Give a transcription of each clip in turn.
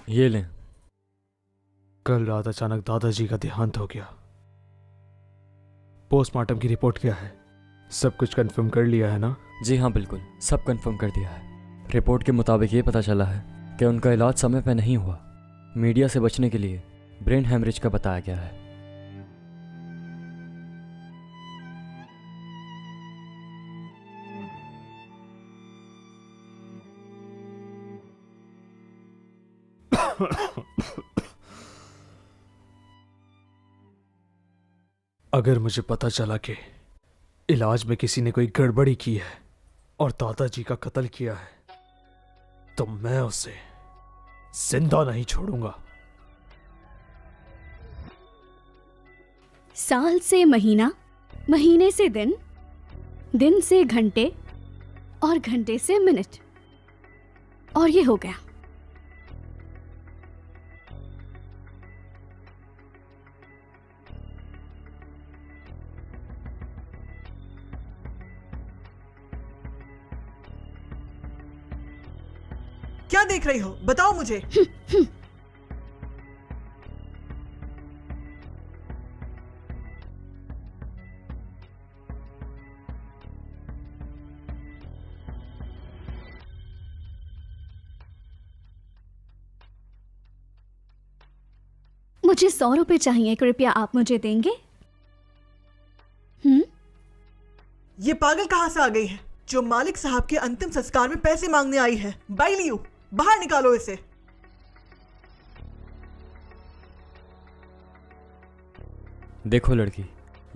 ये लें। कल रात अचानक दादाजी का देहांत हो गया। पोस्टमार्टम की रिपोर्ट क्या है? सब कुछ कंफर्म कर लिया है ना? जी हाँ, बिल्कुल सब कंफर्म कर दिया है। रिपोर्ट के मुताबिक ये पता चला है कि उनका इलाज समय पर नहीं हुआ। मीडिया से बचने के लिए ब्रेन हेमरेज का बताया गया है। अगर मुझे पता चला कि इलाज में किसी ने कोई गड़बड़ी की है और दादाजी का कत्ल किया है तो मैं उसे जिंदा नहीं छोड़ूंगा। साल से महीना, महीने से दिन, दिन से घंटे और घंटे से मिनट, और ये हो गया। क्या देख रही हो? बताओ मुझे। मुझे 100 रुपए चाहिए, कृपया आप मुझे देंगे? ये पागल कहां से आ गई है जो मालिक साहब के अंतिम संस्कार में पैसे मांगने आई है? बाइलियो, बाहर निकालो इसे। देखो लड़की,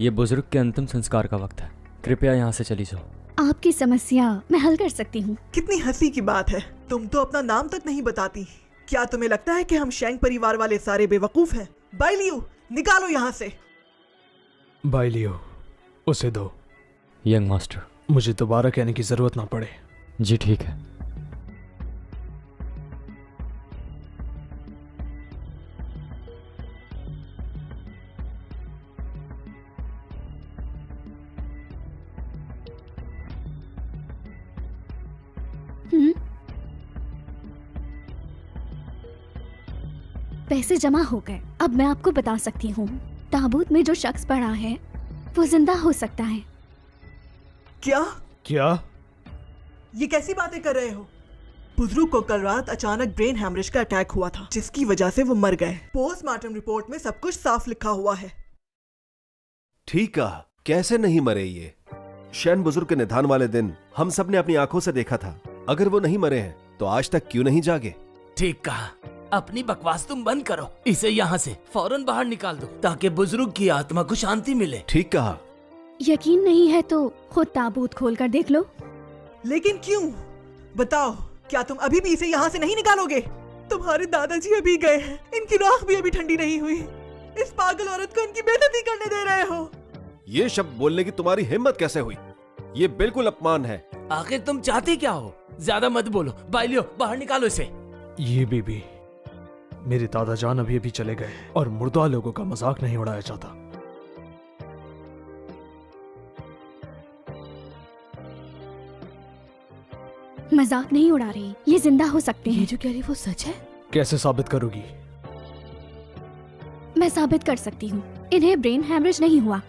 ये बुजुर्ग के अंतिम संस्कार का वक्त है, कृपया यहाँ से चली जाओ। आपकी समस्या मैं हल कर सकती हूँ। कितनी हंसी की बात है, तुम तो अपना नाम तक नहीं बताती। क्या तुम्हें लगता है कि हम शेंग परिवार वाले सारे बेवकूफ हैं? बाइलियो, निकालो यहाँ से। बाइलियो, उसे दो। यंग मास्टर, मुझे दोबारा कहने की जरूरत ना पड़े। जी ठीक है। पैसे जमा हो गए। अब मैं आपको बता सकती हूँ, ताबूत में जो शख्स पड़ा है वो जिंदा हो सकता है। क्या? क्या? ये कैसी बातें कर रहे हो? बुजुर्ग को कल रात अचानक ब्रेन हैमरेज का अटैक हुआ था, जिसकी वजह से वो मर गए। पोस्टमार्टम रिपोर्ट में सब कुछ साफ लिखा हुआ है। ठीक कहा, कैसे नहीं मरे ये? शैन बुजुर्ग के निधन वाले दिन हम सब ने अपनी आंखों से देखा था। अगर वो नहीं मरे हैं तो आज तक क्यों नहीं जागे? ठीक कहा, अपनी बकवास तुम बंद करो। इसे यहाँ से फौरन बाहर निकाल दो ताकि बुजुर्ग की आत्मा को शांति मिले। ठीक कहा। यकीन नहीं है तो खुद ताबूत खोल कर देख लो। लेकिन क्यों? बताओ, क्या तुम अभी भी इसे यहाँ से नहीं निकालोगे? तुम्हारे दादाजी अभी गए हैं, इनकी राख भी अभी ठंडी नहीं हुई। इस पागल औरत को इनकी बेइज्जती करने दे रहे हो। ये शब्द बोलने की तुम्हारी हिम्मत कैसे हुई? ये बिल्कुल अपमान है। आखिर तुम चाहते क्या हो? ज्यादा मत बोलो। बाइलियो, बाहर निकालो इसे। ये बीबी, मेरे दादा जान अभी अभी चले गए और मुर्दा लोगों का मजाक नहीं उड़ाया जाता। मजाक नहीं उड़ा रही, ये जिंदा हो सकते हैं। ये जो कह रही वो सच है? कैसे साबित करोगी? मैं साबित कर सकती हूँ। इन्हें ब्रेन हैमरेज नहीं हुआ,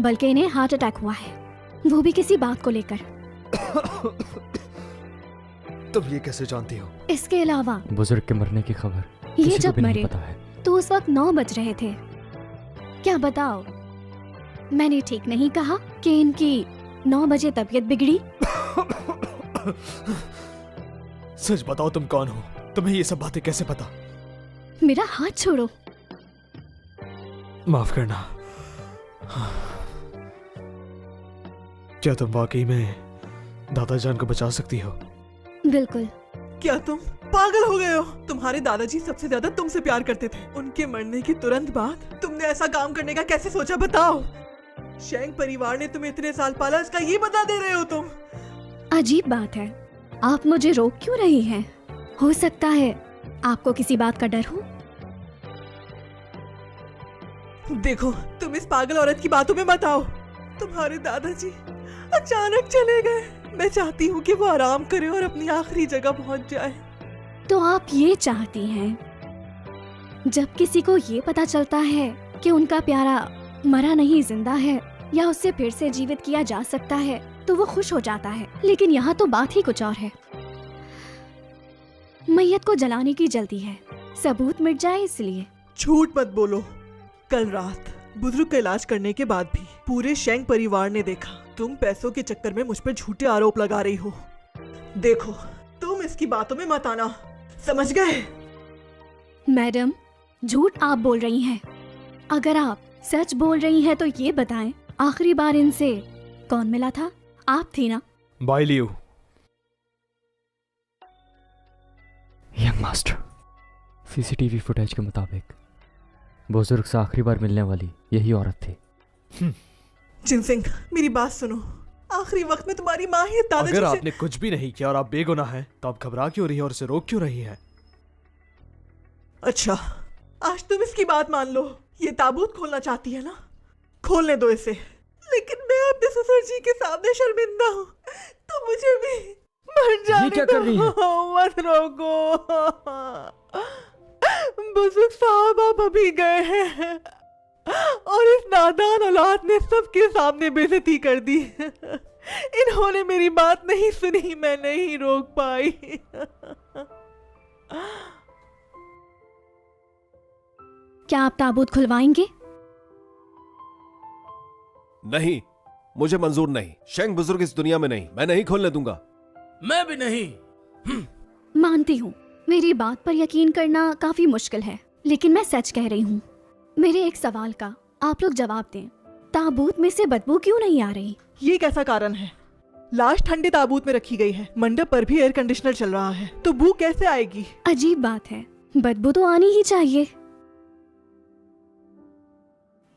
बल्कि इन्हें हार्ट अटैक हुआ है, वो भी किसी बात को लेकर। तुम ये कैसे जानती हो? इसके अलावा बुजुर्ग के मरने की खबर ये किसी को जब भी नहीं मरे पता है। तो उस वक्त 9 बज रहे थे। क्या बताओ, मैंने ठीक नहीं कहा कि इनकी 9 बजे तबीयत बिगड़ी? सच बताओ, तुम कौन हो? तुम्हें ये सब बातें कैसे पता? मेरा हाथ छोड़ो। माफ करना। क्या तुम वाकई में दादा जान को बचा सकती हो? बिल्कुल। क्या तुम पागल हो गए हो? तुम्हारे दादाजी सबसे ज्यादा तुमसे प्यार करते थे। उनके मरने के तुरंत बाद तुमने ऐसा काम करने का कैसे सोचा? बताओ। शेंग परिवार ने तुम्हें इतने साल पाला, इसका ये बदला दे रहे हो तुम? अजीब बात है, आप मुझे रोक क्यों रही हैं? हो सकता है आपको किसी बात का डर हो। देखो, तुम इस पागल औरत की बातों में मत आओ। तुम्हारे दादाजी अचानक चले गए। मैं चाहती हूँ कि वो आराम करे और अपनी आखिरी जगह पहुँच जाए। तो आप ये चाहती हैं जब किसी को ये पता चलता है कि उनका प्यारा मरा नहीं जिंदा है या उससे फिर से जीवित किया जा सकता है तो वो खुश हो जाता है, लेकिन यहाँ तो बात ही कुछ और है। मैयत को जलाने की जल्दी है, सबूत मिट जाए इसलिए। झूठ मत बोलो। कल रात बुजुर्ग का इलाज करने के बाद भी पूरे शेंग परिवार ने देखा तुम पैसों के चक्कर में मुझ पर झूठे आरोप लगा रही हो। देखो, तुम इसकी बातों में मत आना, समझ गए? मैडम, झूठ आप बोल रही हैं। अगर आप सच बोल रही हैं तो ये बताएं, आखिरी बार इनसे कौन मिला था? आप थी ना? बाय लियो। यंग मास्टर, सीसीटीवी फुटेज के मुताबिक बुजुर्ग से आखिरी बार मिलने वाली यही औरत थी। जिनसिंग, मेरी बात सुनो। आखिरी वक्त में तुम्हारी माँ ही दादाजी अगर से... आपने कुछ भी नहीं किया और आप बेगुनाह हैं तो आप घबरा क्यों रही है और उसे रोक क्यों रही है? अच्छा, आज तुम इसकी बात मान लो। ये ताबूत खोलना चाहती है ना, खोलने दो इसे। लेकिन मैं अपने ससुर जी के सामने शर्मिंदा हूँ, तो मुझे भी मर जाने क्या कर रही हैं? मत रोको। बुजुर्ग साहब आप अभी गए हैं और इस नादान औलाद ने सबके सामने बेइज्जती कर दी। इन्होंने मेरी बात नहीं सुनी, मैं नहीं रोक पाई। क्या आप ताबूत खुलवाएंगे? नहीं, मुझे मंजूर नहीं। शेंग बुजुर्ग इस दुनिया में नहीं, मैं नहीं खोलने दूंगा। मैं भी नहीं। मानती हूँ मेरी बात पर यकीन करना काफी मुश्किल है, लेकिन मैं सच कह रही हूँ। मेरे एक सवाल का आप लोग जवाब दें। ताबूत में से बदबू क्यों नहीं आ रही? ये कैसा कारण है? लाश ठंडे ताबूत में रखी गई है, मंडप पर भी एयर कंडीशनर चल रहा है, तो बू कैसे आएगी? अजीब बात है, बदबू तो आनी ही चाहिए।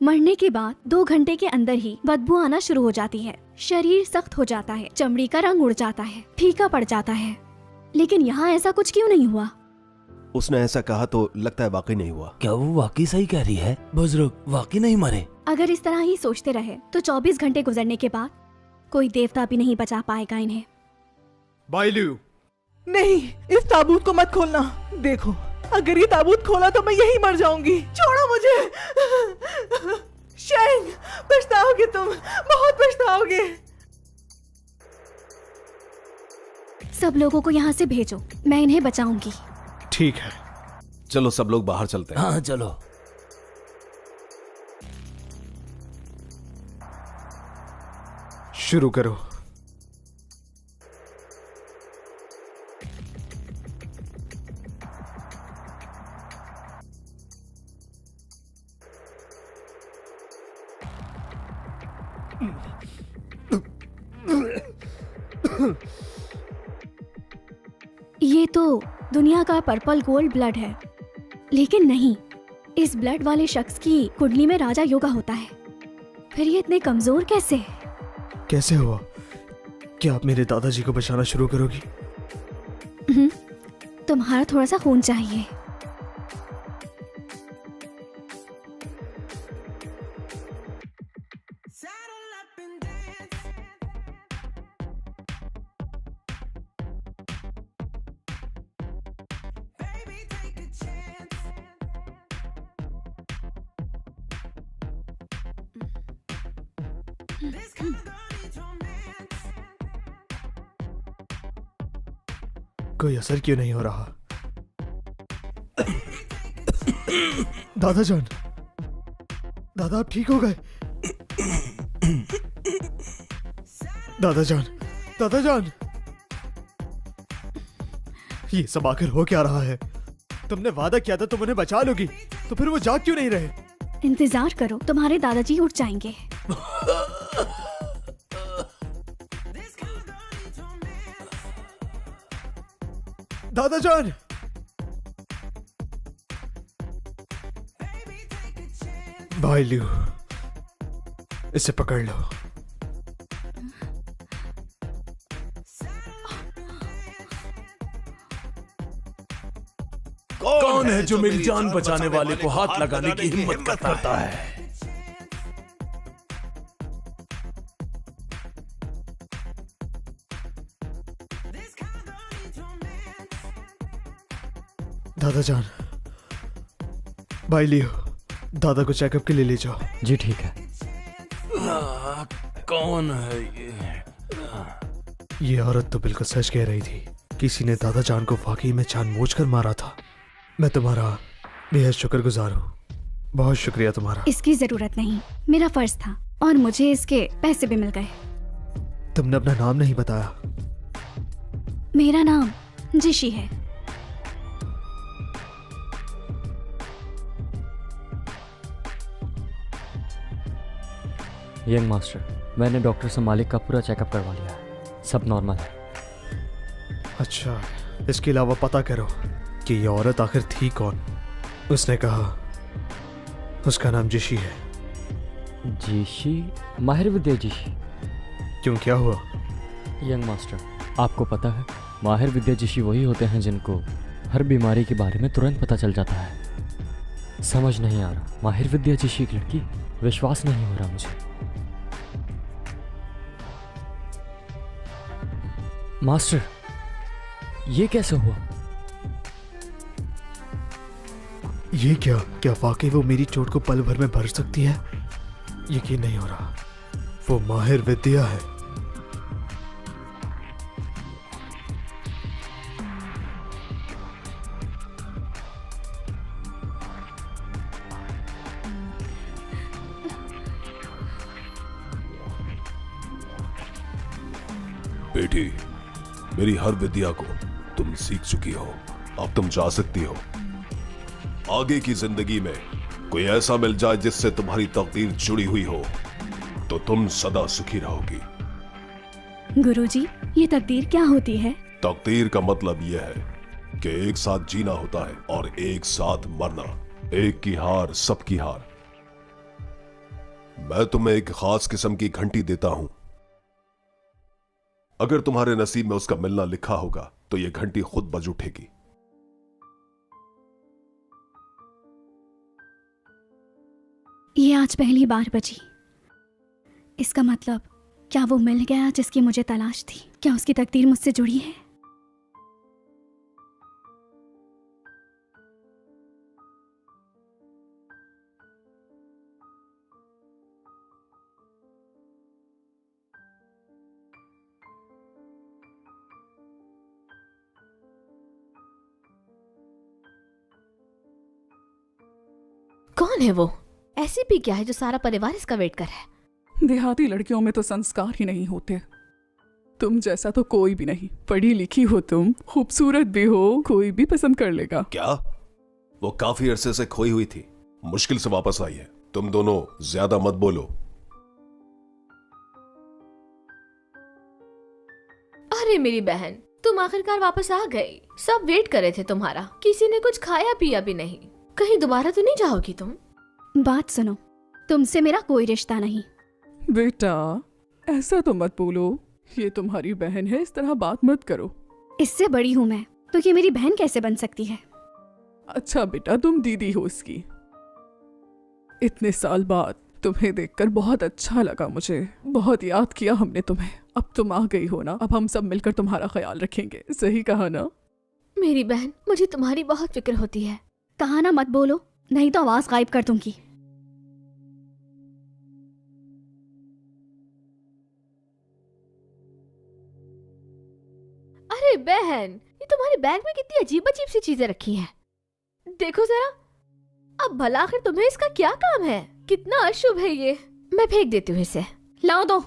मरने के बाद 2 घंटे के अंदर ही बदबू आना शुरू हो जाती है। शरीर सख्त हो जाता है, चमड़ी का रंग उड़ जाता है, फीका पड़ जाता है। लेकिन यहाँ ऐसा कुछ क्यों नहीं हुआ? उसने ऐसा कहा तो लगता है वाकई नहीं हुआ। क्या वो वाकई सही कह रही है? बुजुर्ग वाकई नहीं मरे? अगर इस तरह ही सोचते रहे तो 24 घंटे गुजरने के बाद कोई देवता भी नहीं बचा पाएगा इन्हें। बाय लियो। नहीं, इस ताबूत को मत खोलना। देखो, अगर ये ताबूत खोला तो मैं यही मर जाऊंगी। छोड़ो मुझे। शेंग, पछताओगे तुम, बहुत पछताओगे। सब लोगों को यहाँ से भेजो, मैं इन्हें बचाऊंगी। ठीक है, चलो सब लोग बाहर चलते हैं। हाँ चलो। शुरू करो। ये तो दुनिया का पर्पल गोल्ड ब्लड है, लेकिन नहीं, इस ब्लड वाले शख्स की कुंडली में राजा योगा होता है। फिर ये इतने कमजोर कैसे? कैसे हुआ? क्या आप मेरे दादाजी को बचाना शुरू करोगी? तुम्हारा थोड़ा सा खून चाहिए। कोई असर क्यों नहीं हो रहा? दादाजान, दादा आप ठीक हो गए? दादाजान, दादाजान, ये सब आखिर हो क्या रहा है? तुमने वादा किया था तुम उन्हें बचा लोगी, तो फिर वो जाग क्यों नहीं रहे? इंतजार करो, तुम्हारे दादाजी उठ जाएंगे। दादाजान, भाई लियो, इसे पकड़ लो। कौन है जो मेरी जान बचाने वाले को हाथ लगाने की हिम्मत करता है? दादा जान, भाई लियो, दादा को चेकअप के लिए ले जाओ। जी ठीक है। कौन है ये औरत तो बिल्कुल सच कह रही थी। किसी ने दादा जान को वाकई में जानबूझकर मारा था। मैं तुम्हारा बेहद शुक्रगुजार हूँ। बहुत शुक्रिया तुम्हारा। इसकी जरूरत नहीं, मेरा फर्ज था और मुझे इसके पैसे भी मिल गए। तुमने अपना नाम नहीं बताया। मेरा नाम जिशी है। यंग मास्टर, मैंने डॉक्टर से मालिक का पूरा चेकअप करवा लिया है, सब नॉर्मल है। अच्छा, इसके अलावा पता करो कि ये औरत आखिर थी कौन। उसने कहा उसका नाम जिशी है। जीशी? माहिर विद्या जीशी? क्यों, क्या हुआ? यंग मास्टर, आपको पता है माहिर विद्या जीशी वही होते हैं जिनको हर बीमारी के बारे में तुरंत पता चल जाता है। समझ नहीं आ रहा, माहिर विद्या जीशी एक लड़की? विश्वास नहीं हो रहा मुझे। मास्टर, ये कैसे हुआ? ये क्या वाकई वो मेरी चोट को पल भर में भर सकती है? यकीन नहीं हो रहा। वो माहिर विद्या है। बेटी, मेरी हर विद्या को तुम सीख चुकी हो, अब तुम जा सकती हो। आगे की जिंदगी में कोई ऐसा मिल जाए जिससे तुम्हारी तकदीर जुड़ी हुई हो तो तुम सदा सुखी रहोगी। गुरुजी, ये तकदीर क्या होती है? तकदीर का मतलब यह है कि एक साथ जीना होता है और एक साथ मरना। एक की हार सबकी हार। मैं तुम्हें एक खास किस्म की घंटी देता हूं। अगर तुम्हारे नसीब में उसका मिलना लिखा होगा तो यह घंटी खुद बज उठेगी। ये आज पहली बार बजी। इसका मतलब क्या वो मिल गया जिसकी मुझे तलाश थी? क्या उसकी तकदीर मुझसे जुड़ी है? कौन है वो? ऐसी भी क्या है जो सारा परिवार इसका वेट कर रहा है? देहाती लड़कियों में तो संस्कार ही नहीं होते। तुम जैसा तो कोई भी नहीं। पढ़ी लिखी हो तुम, खूबसूरत भी हो, कोई भी पसंद कर लेगा। क्या? वो काफी अरसे से खोई हुई थी, मुश्किल से वापस आई है। तुम दोनों ज्यादा मत बोलो। अरे मेरी बहन, तुम आखिरकार वापस आ गई। सब वेट कर रहे थे तुम्हारा। किसी ने कुछ खाया पिया भी नहीं। कहीं दोबारा तो नहीं जाओगी तुम? बात सुनो, तुमसे मेरा कोई रिश्ता नहीं। बेटा, ऐसा तो मत बोलो। ये तुम्हारी बहन है, इस तरह बात मत करो। इससे बड़ी हूँ मैं, तो ये मेरी बहन कैसे बन सकती है? अच्छा बेटा, तुम दीदी हो इसकी। इतने साल बाद तुम्हें देखकर बहुत अच्छा लगा मुझे। बहुत याद किया हमने तुम्हें। अब तुम आ गई हो ना, अब हम सब मिलकर तुम्हारा ख्याल रखेंगे। सही कहा ना? मेरी बहन, मुझे तुम्हारी बहुत फिक्र होती है। कहा ना मत बोलो, नहीं तो आवाज गायब कर दूंगी। अरे बहन, ये तुम्हारे बैग में कितनी अजीब अजीब सी चीजें रखी हैं। देखो जरा। अब भला आखिर तुम्हें इसका क्या काम है? कितना अशुभ है ये। मैं फेंक देती हूँ इसे। लाओ दो।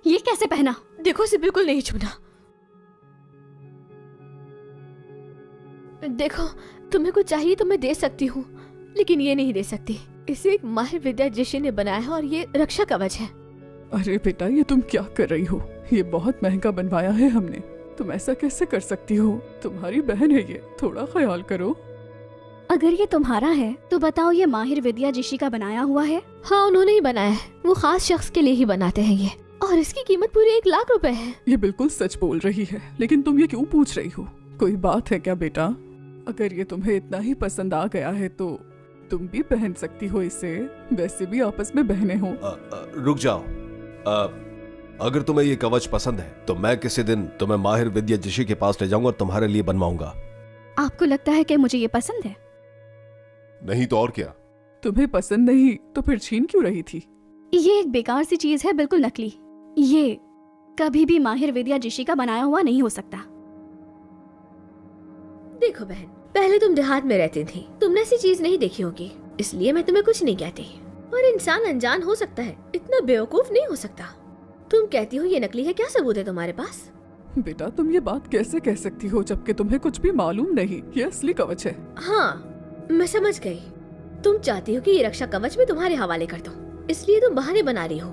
ये कैसे पहना? देखो, इसे बिल्कुल नहीं छूना। देखो, तुम्हें कुछ चाहिए तो मैं दे सकती हूँ, लेकिन ये नहीं दे सकती। इसे एक माहिर विद्या जिशी ने बनाया है और ये रक्षा कवच है। अरे बेटा, ये तुम क्या कर रही हो? ये बहुत महंगा बनवाया है हमने। तुम ऐसा कैसे कर सकती हो? तुम्हारी बहन है ये, थोड़ा ख्याल करो। अगर ये तुम्हारा है तो बताओ, ये माहिर विद्या जिशी का बनाया हुआ है? हाँ, उन्होंने ही बनाया है। वो खास शख्स के लिए ही बनाते हैं ये, और इसकी कीमत पूरी 1 लाख रुपए है। ये बिल्कुल सच बोल रही है, लेकिन तुम ये क्यों पूछ रही हो? कोई बात है क्या बेटा? अगर ये तुम्हें इतना ही पसंद आ गया है तो तुम भी पहन सकती हो इसे। वैसे भी आपस में बहनें हो। रुक जाओ। अगर तुम्हें ये कवच पसंद है तो मैं किसी दिन तुम्हें माहिर विद्या जिशी के पास ले जाऊंगा और तुम्हारे लिए बनवाऊंगा। आपको लगता है कि मुझे ये पसंद है? नहीं तो और क्या। तुम्हें पसंद नहीं तो फिर छीन क्यों रही थी? ये एक बेकार सी चीज है, बिल्कुल नकली। ये कभी भी माहिर विद्या जिशी का बनाया हुआ नहीं हो सकता। देखो बहन, पहले तुम देहात में रहती थी, तुमने ऐसी चीज नहीं देखी होगी, इसलिए मैं तुम्हें कुछ नहीं कहती। और इंसान अनजान हो सकता है, इतना बेवकूफ नहीं हो सकता। तुम कहती हो ये नकली है, क्या सबूत है तुम्हारे पास? बेटा तुम ये बात कैसे कह सकती हो जबकि तुम्हें कुछ भी मालूम नहीं? ये असली कवच है। हाँ, मैं समझ गई। तुम चाहती हो कि ये रक्षा कवच मैं तुम्हारे हवाले कर दूं, इसलिए तुम बहाने बना रही हो।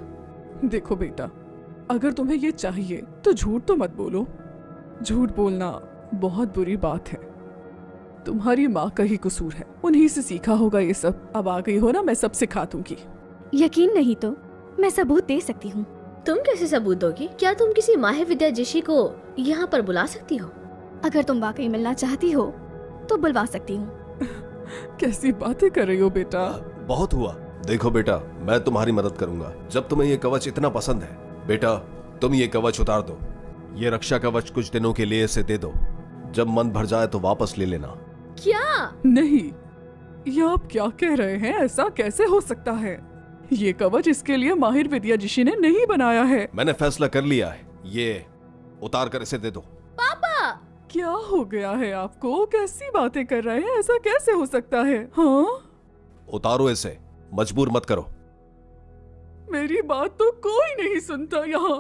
देखो बेटा, अगर तुम्हें ये चाहिए तो झूठ तो मत बोलो। झूठ बोलना बहुत बुरी बात है। तुम्हारी माँ का ही कसूर है, उन्हीं से सीखा होगा ये सब। अब आ गई हो ना, मैं सब सिखा दूंगी। यकीन नहीं तो मैं सबूत दे सकती हूँ। तुम कैसे सबूत दोगी? क्या तुम किसी माहिर विद्या जिशी को यहाँ पर बुला सकती हो? अगर तुम वाकई मिलना चाहती हो तो बुलवा सकती हूँ। कैसी बातें कर रही हो बेटा? बहुत हुआ। देखो बेटा, मैं तुम्हारी मदद करूंगा। जब तुम्हें ये कवच इतना पसंद है, बेटा तुम ये कवच उतार दो। ये रक्षा कवच कुछ दिनों के लिए इसे दे दो, जब मन भर जाए तो वापस ले लेना। क्या? नहीं, ये आप क्या कह रहे हैं? ऐसा कैसे हो सकता है? ये कवच इसके लिए माहिर विद्या जिशी ने नहीं बनाया है। मैंने फैसला कर लिया है, ये उतार कर इसे दे दो। पापा! क्या हो गया है आपको? कैसी बातें कर रहे हैं? ऐसा कैसे हो सकता है? हाँ, उतारो इसे, मजबूर मत करो। मेरी बात तो कोई नहीं सुनता यहाँ।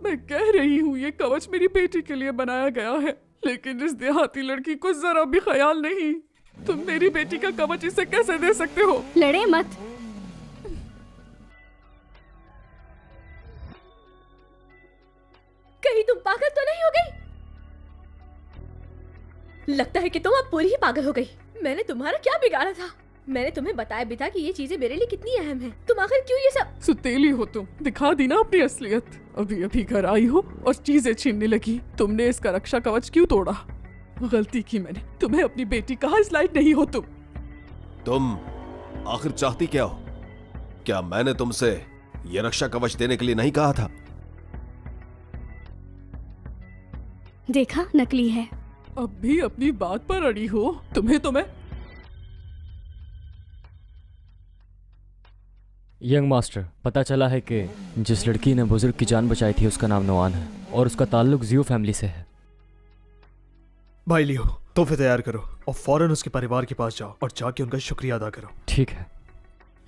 मैं कह रही हूँ ये कवच मेरी बेटी के लिए बनाया गया है, लेकिन इस देहाती लड़की को जरा भी ख्याल नहीं। तुम मेरी बेटी का कवच इसे कैसे दे सकते हो? लड़े मत। कहीं तुम पागल तो नहीं हो गई? लगता है कि तुम अब पूरी ही पागल हो गई। मैंने तुम्हारा क्या बिगाड़ा था? मैंने तुम्हें बताया भी था कि ये चीजें मेरे लिए कितनी अहम हैं। तुम आखिर क्यों ये सब? सुतेली हो तुम, दिखा दी ना अपनी असलियत। अभी अभी घर आई हो और चीजें छीनने लगी। तुमने इसका रक्षा कवच क्यों तोड़ा? गलती की मैंने। तुम्हें अपनी बेटी कहा इस लायक नहीं हो तुम आखिर चाहती क्या हो? क्या मैंने तुमसे ये रक्षा कवच देने के लिए नहीं कहा था? देखा, नकली है। अब भी अपनी बात पर अड़ी हो। तुम्हें तो मैं यंग मास्टर, पता चला है कि जिस लड़की ने बुजुर्ग की जान बचाई थी उसका नाम नवान है और उसका ताल्लुक जियो फैमिली से है। भाई लियो, तोहफे तैयार करो और फौरन उसके परिवार के पास जाओ और जाके उनका शुक्रिया अदा करो। ठीक है।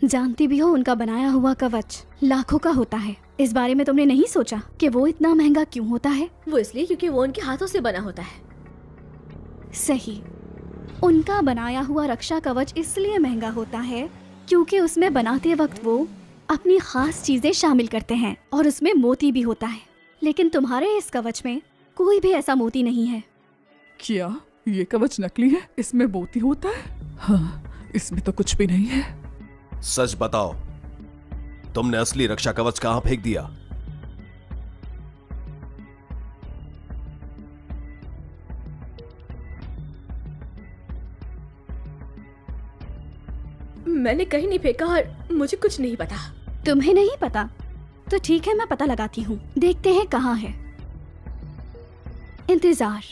जानती भी हो उनका बनाया हुआ कवच लाखों का होता है। इस बारे में तुमने नहीं सोचा कि वो इतना महंगा क्यों होता है? वो इसलिए क्योंकि वो उनके हाथों से बना होता है। सही। उनका बनाया हुआ रक्षा कवच इसलिए महंगा होता है क्योंकि उसमें बनाते वक्त वो अपनी खास चीजें शामिल करते हैं और उसमें मोती भी होता है। लेकिन तुम्हारे इस कवच में कोई भी ऐसा मोती नहीं है। क्या ये कवच नकली है? इसमें मोती होता है? हाँ, इसमें तो कुछ भी नहीं है। सच बताओ, तुमने असली रक्षा कवच कहां फेंक दिया? मैंने कहीं नहीं फेंका और मुझे कुछ नहीं पता। तुम्हें नहीं पता? तो ठीक है, मैं पता लगाती हूँ। देखते हैं कहाँ है। इंतजार।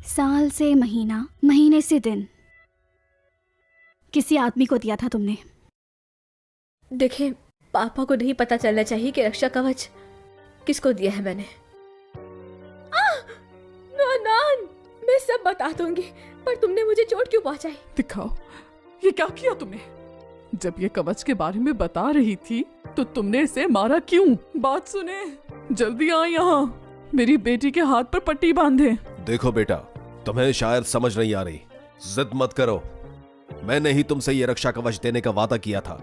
साल से महीना, महीने से दिन। किसी आदमी को दिया था तुमने। देखें, पापा को नहीं पता चलना चाहिए कि रक्षा कवच किसको दिया है मैंने। नान, मैं सब बता दूंगी, पर तुमने मुझे चोट क्यों पहुंचाई? दिखाओ, ये क्या किया तुमने? जब ये कवच के बारे में बता रही थी तो तुमने इसे मारा क्यों? बात सुने, जल्दी आ यहाँ। मेरी बेटी के हाथ पर पट्टी बांधे। देखो बेटा, तुम्हें शायद समझ नहीं आ रही। जिद मत करो। मैंने ही तुमसे ये रक्षा कवच देने का वादा किया था,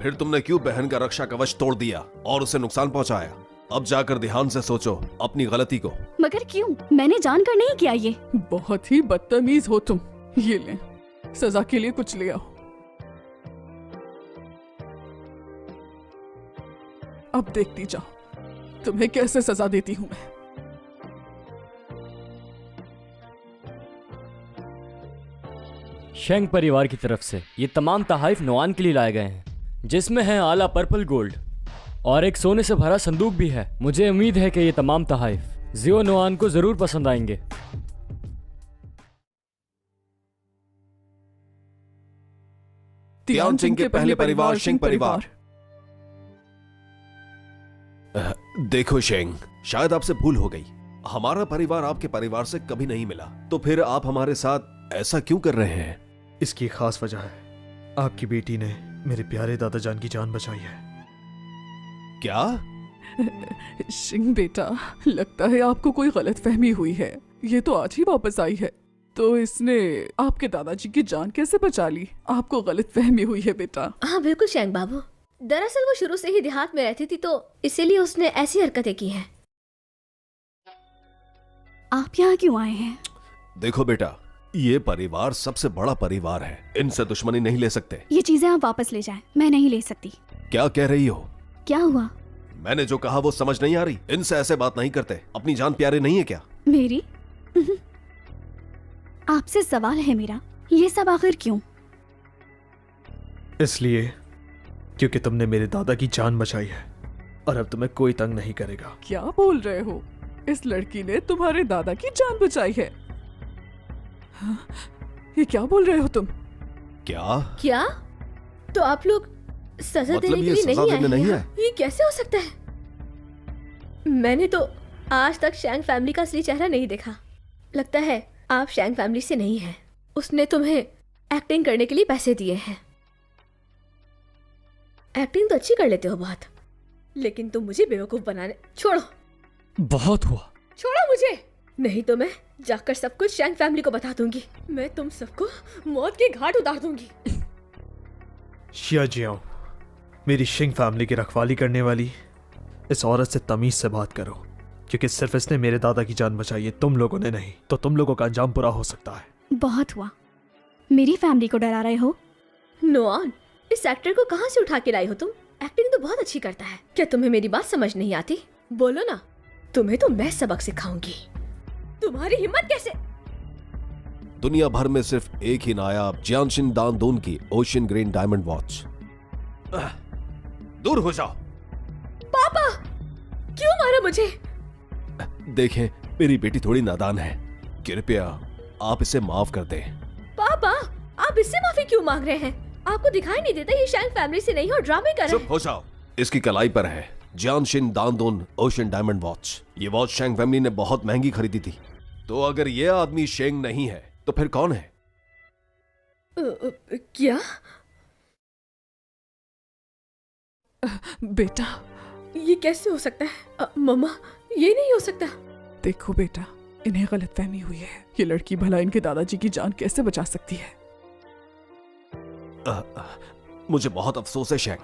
फिर तुमने क्यों बहन का रक्षा कवच तोड़ दिया और उसे नुकसान पहुंचाया? अब जाकर ध्यान से सोचो अपनी गलती को। मगर क्यों? मैंने जानकर नहीं किया ये। बहुत ही बदतमीज हो तुम। ये ले, सजा के लिए कुछ ले आओ। अब देखती जाओ तुम्हें कैसे सजा देती हूँ मैं। शेंग परिवार की तरफ से ये तमाम तहाइफ नुआन के लिए लाए गए हैं, जिसमें है आला पर्पल गोल्ड और एक सोने से भरा संदूक भी है। मुझे उम्मीद है कि ये तमाम तहाइफ जियो नुआन को जरूर पसंद आएंगे। तियानजिंग के पहले परिवार शेंग परिवार। देखो शेंग, शायद आपसे भूल हो गई। हमारा परिवार आपके परिवार से कभी नहीं मिला, तो फिर आप हमारे साथ ऐसा क्यों कर रहे हैं? इसकी एक खास वजह है। आपकी बेटी ने मेरे प्यारे दादा जान की जान बचाई है। क्या? शिंग बेटा, लगता है आपको कोई गलतफहमी हुई है। ये तो आज ही वापस आई है, तो इसने आपके दादाजी की जान कैसे बचा ली? आपको गलतफहमी हुई है बेटा। हाँ बिल्कुल शेंग बाबू, दरअसल वो शुरू से ही देहात में रहती थी, तो इसीलिए उसने ऐसी हरकतें की हैं। आप यहाँ क्यों आए हैं? देखो बेटा, ये परिवार सबसे बड़ा परिवार है, इनसे दुश्मनी नहीं ले सकते। ये चीजें आप वापस ले जाएं, मैं नहीं ले सकती। क्या कह रही हो? क्या हुआ? मैंने जो कहा वो समझ नहीं आ रही? इनसे ऐसे बात नहीं करते। अपनी जान प्यारे नहीं है क्या? मेरी आपसे सवाल है मेरा, ये सब आखिर क्यों? इसलिए क्योंकि तुमने मेरे दादा की जान बचाई है और अब तुम्हें कोई तंग नहीं करेगा। क्या बोल रहे हो? इस लड़की ने तुम्हारे दादा की जान बचाई है? हाँ, ये क्या बोल रहे हो तुम? क्या? तो आप लोग सजा मतलब देने के ये लिए सजा नहीं देने आए नहीं हैं? आए? ये कैसे हो सकता है? मैंने तो आज तक शैंग फैमिली का असली चेहरा नहीं देखा। लगता है आप शैंग फैमिली से नहीं हैं। उसने तुम्हें एक्टिंग करने के लिए पैसे दिए हैं। एक्टिंग तो अच्छी कर लेते हो बहुत, लेकिन तुम मुझे बेवकूफ बनाने। छोड़ो, बहुत हुआ। छोड़ो मुझे, नहीं तो मैं जाकर सब कुछ शैंग फैमिली को बता दूंगी। मैं तुम सबको मौत के घाट उतार दूंगी। शिया जियाओ, मेरी शिंग फैमिली की रखवाली करने वाली इस औरत से तमीज से बात करो, क्योंकि सिर्फ इसने मेरे दादा की जान बचाई है, तुम लोगों ने नहीं। तो तुम लोगों का अंजाम बुरा हो सकता है। बहुत हुआ, मेरी फैमिली को डरा रहे हो। नोआन, इस एक्टर को कहाँ से उठा के लाई हो तुम? एक्टिंग तो बहुत अच्छी करता है। क्या तुम्हें मेरी बात समझ नहीं आती? बोलो ना, तुम्हें तो मैं सबक सिखाऊंगी। तुम्हारी हिम्मत कैसे? दुनिया भर में सिर्फ एक ही नायाब जियानशिन दानदोन की ओशियन ग्रीन डायमंड वॉच। दूर हो जाओ। पापा, क्यों मारा मुझे? देखें, मेरी बेटी थोड़ी नादान है, कृपया आप इसे माफ कर दें। पापा, आप इससे माफी क्यों मांग रहे हैं? आपको दिखाई नहीं देता ये शैंग फैमिली से नहीं और ड्रामे कर रहे चुप हैं? हो जाओ। इसकी कलाई पर है जियानशिन दानदोन ओशियन डायमंड वॉच। ये वॉच शेंग फैमिली ने बहुत महंगी खरीदी थी। तो अगर ये आदमी शेंग नहीं है तो फिर कौन है? क्या? बेटा, ये कैसे हो सकता है? मम्मा, ये नहीं हो सकता। देखो बेटा, इन्हें गलतफहमी हुई है। ये लड़की भला इनके दादाजी की जान कैसे बचा सकती है? मुझे बहुत अफसोस है शेंग।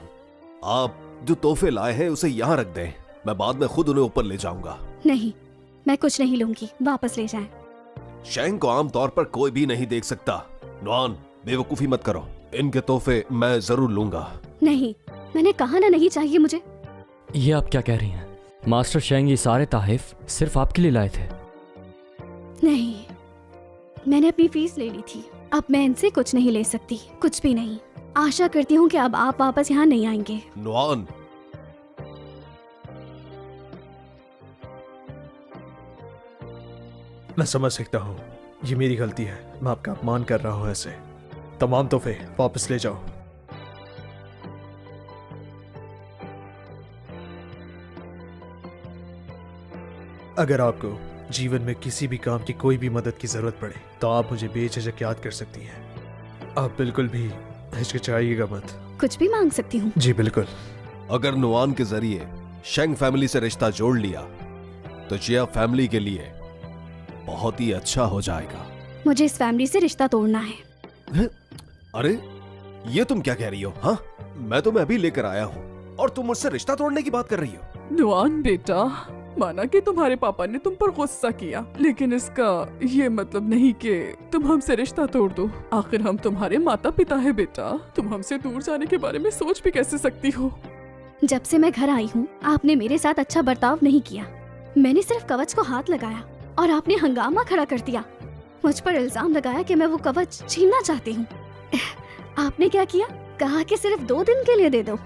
आप जो तोहफे लाए हैं उसे यहाँ रख दें, मैं बाद में खुद उन्हें ऊपर ले जाऊंगा। नहीं, मैं कुछ नहीं लूंगी, वापस ले जाएं। शेंग को आमतौर पर कोई भी नहीं देख सकता। नॉन, बेवकूफी मत करो। इनके तोहफे मैं जरूर लूंगा। नहीं, मैंने कहा ना नहीं चाहिए मुझे। ये आप क्या कह रही हैं? मास्टर शेंग ये सारे तोहफे सिर्फ आपके लिए लाए थे। नहीं, मैंने अपनी फीस ले ली थी। अब मैं इनसे कुछ नहीं ले सकती, कुछ भी नहीं। आशा करती हूँ कि अब आप वापस यहाँ नहीं आएंगे। नॉन, मैं समझ सकता हूँ, ये मेरी गलती है। मैं आपका अपमान कर रहा हूँ ऐसे। तमाम तोहफे वापस ले जाओ। अगर आपको जीवन में किसी भी काम की कोई भी मदद की जरूरत पड़े तो आप मुझे बेझिझक याद कर सकती हैं। आप बिल्कुल भी हिचकिचाइएगा मत। कुछ भी मांग सकती हूँ। जी बिल्कुल। अगर नुआन के जरिए शेंग फैमिली से रिश्ता जोड़ लिया तो जिया फैमिली के लिए बहुत ही अच्छा हो जाएगा। मुझे इस फैमिली से रिश्ता तोड़ना है। अरे, ये तुम क्या कह रही हो? हाँ, मैं तुम्हें अभी लेकर आया हूँ और तुम मुझसे रिश्ता तोड़ने की बात कर रही हो? नुआन बेटा, माना कि तुम्हारे पापा ने तुम पर गुस्सा किया, लेकिन इसका ये मतलब नहीं कि तुम हमसे रिश्ता तोड़ दो। आखिर हम तुम्हारे माता पिता हैं बेटा। तुम हमसे दूर जाने के बारे में सोच भी कैसे सकती हो? जब से मैं घर आई हूँ, आपने मेरे साथ अच्छा बर्ताव नहीं किया। मैंने सिर्फ कवच को हाथ लगाया और आपने हंगामा खड़ा कर दिया। मुझ पर इल्जाम लगाया कि मैं वो कवच छीनना चाहती हूँ। आपने क्या किया? कहा कि सिर्फ 2 दिन के लिए दे दो।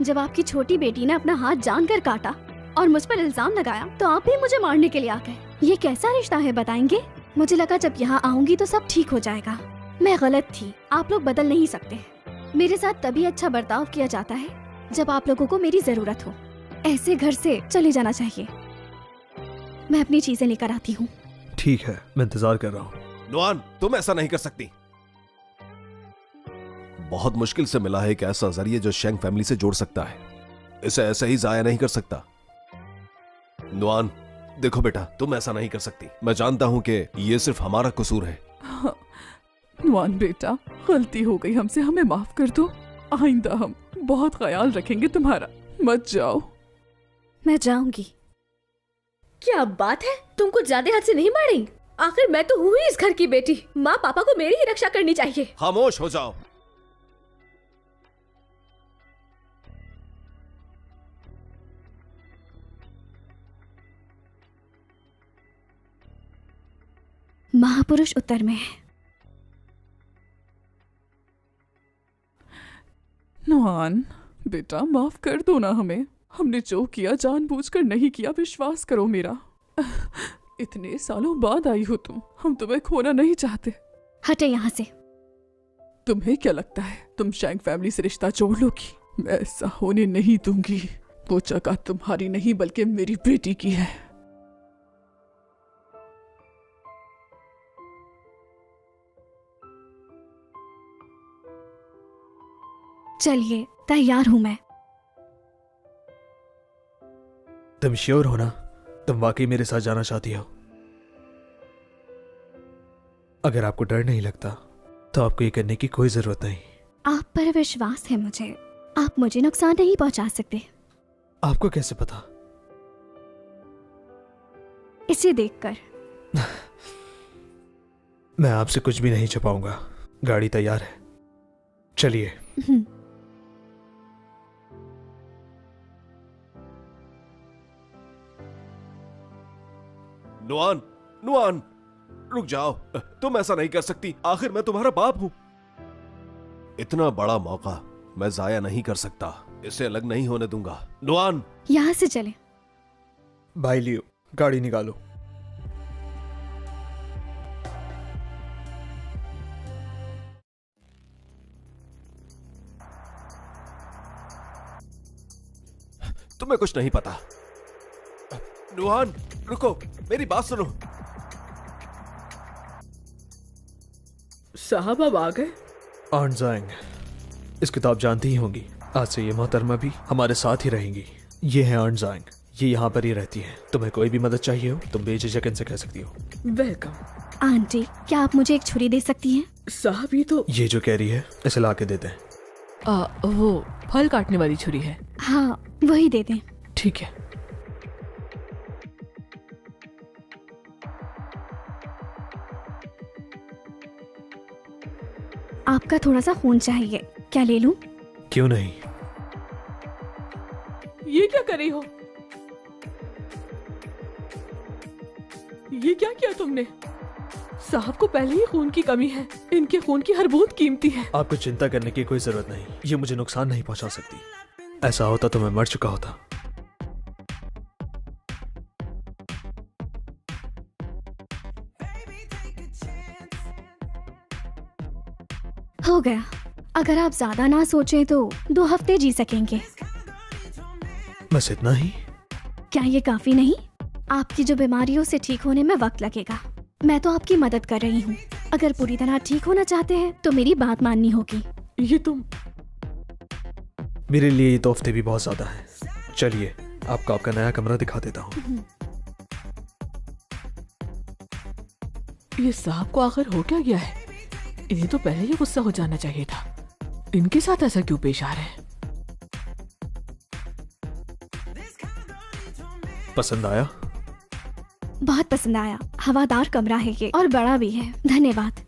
जब आपकी छोटी बेटी ने अपना हाथ जानकर काटा और मुझ पर इल्जाम लगाया तो आप भी मुझे मारने के लिए आ गए। ये कैसा रिश्ता है बताएंगे? मुझे लगा जब यहाँ आऊंगी तो सब ठीक हो जाएगा। मैं गलत थी, आप लोग बदल नहीं सकते। मेरे साथ तभी अच्छा बर्ताव किया जाता है जब आप लोगों को मेरी जरूरत हो। ऐसे घर से चले जाना चाहिए। मैं अपनी चीजें लेकर आती हूँ। ठीक है, मैं इंतजार कर रहा हूँ। नुआन, तुम ऐसा नहीं कर सकती। बहुत मुश्किल से मिला है एक ऐसा जरिए जो शेंग फैमिली से जोड़ सकता है। इसे ऐसे ही जाया नहीं कर सकता। नुआन, देखो बेटा, तुम ऐसा नहीं कर सकती। मैं जानता हूं कि ये सिर्फ हमारा कसूर है। नुआन बेटा, गलती हो गई हमसे, हमें माफ कर दो। आइंदा हम बहुत ख्याल रखेंगे तुम्हारा। मत जाओ। मैं जाऊंगी। क्या बात है, तुम कुछ ज्यादा हद से नहीं मार रही? आखिर मैं तो हूँ ही इस घर की बेटी। माँ पापा को मेरी ही रक्षा करनी चाहिए। खामोश हो जाओ। महापुरुष उत्तर में है। नुआन बेटा, माफ कर दो ना हमें। हमने जो किया जानबूझकर नहीं किया, विश्वास करो मेरा। इतने सालों बाद आई हो तुम, हम तुम्हें खोना नहीं चाहते। हटे यहाँ से। तुम्हें क्या लगता है तुम शेंग फैमिली से रिश्ता जोड़ लोगी? मैं ऐसा होने नहीं दूंगी। वो जगह तुम्हारी नहीं बल्कि मेरी बेटी की है। चलिए, तैयार हूँ मैं। तुम श्योर हो ना? तुम वाकई मेरे साथ जाना चाहती हो? अगर आपको डर नहीं लगता तो आपको ये करने की कोई जरूरत नहीं। आप पर विश्वास है मुझे। आप मुझे नुकसान नहीं पहुंचा सकते। आपको कैसे पता? इसे देखकर। मैं आपसे कुछ भी नहीं छुपाऊंगा। गाड़ी तैयार है, चलिए। नुआन, नुआन, रुक जाओ। तुम ऐसा नहीं कर सकती। आखिर मैं तुम्हारा बाप हूं। इतना बड़ा मौका मैं जाया नहीं कर सकता। इसे अलग नहीं होने दूंगा। नुआन, यहाँ से चले। भाई लियो, गाड़ी निकालो। तुम्हें कुछ नहीं पता। नुआन, रुको, मेरी बात सुनो। साहब अब आ गए। ऑन जाएंग, इस किताब जानती ही होंगी। आज से ये मोहतरमा भी हमारे साथ ही रहेंगी। ये है ऑन जाएंग, ये यहाँ पर ही रहती है। तुम्हें कोई भी मदद चाहिए हो तुम बेझिझक इनसे कह सकती हो। वेलकम। आंटी, क्या आप मुझे एक छुरी दे सकती हैं? साहब ये तो ये जो कह रही है इसे ला के देते हैं। वो फल काटने वाली छुरी है। हाँ, वही दे दें। ठीक है। आपका थोड़ा सा खून चाहिए, क्या ले लूं? क्यों नहीं? ये क्या कर रही हो? ये क्या किया तुमने? साहब को पहले ही खून की कमी है। इनके खून की हर बूंद कीमती है। आपको चिंता करने की कोई जरूरत नहीं। ये मुझे नुकसान नहीं पहुंचा सकती। ऐसा होता तो मैं मर चुका होता। हो गया। अगर आप ज्यादा ना सोचें तो 2 हफ्ते जी सकेंगे। बस इतना ही? क्या ये काफी नहीं? आपकी जो बीमारियों से ठीक होने में वक्त लगेगा। मैं तो आपकी मदद कर रही हूँ। अगर पूरी तरह ठीक होना चाहते हैं तो मेरी बात माननी होगी। ये तुम? मेरे लिए ये तोहफे भी बहुत ज्यादा हैं। चलिए, आपको आपका नया कमरा दिखा देता हूँ। ये साहब को आखिर हो क्या गया है? इन्हें तो पहले ही गुस्सा हो जाना चाहिए था। इनके साथ ऐसा क्यों पेश आ रहे हैं? पसंद आया? बहुत पसंद आया। हवादार कमरा है ये और बड़ा भी है। धन्यवाद।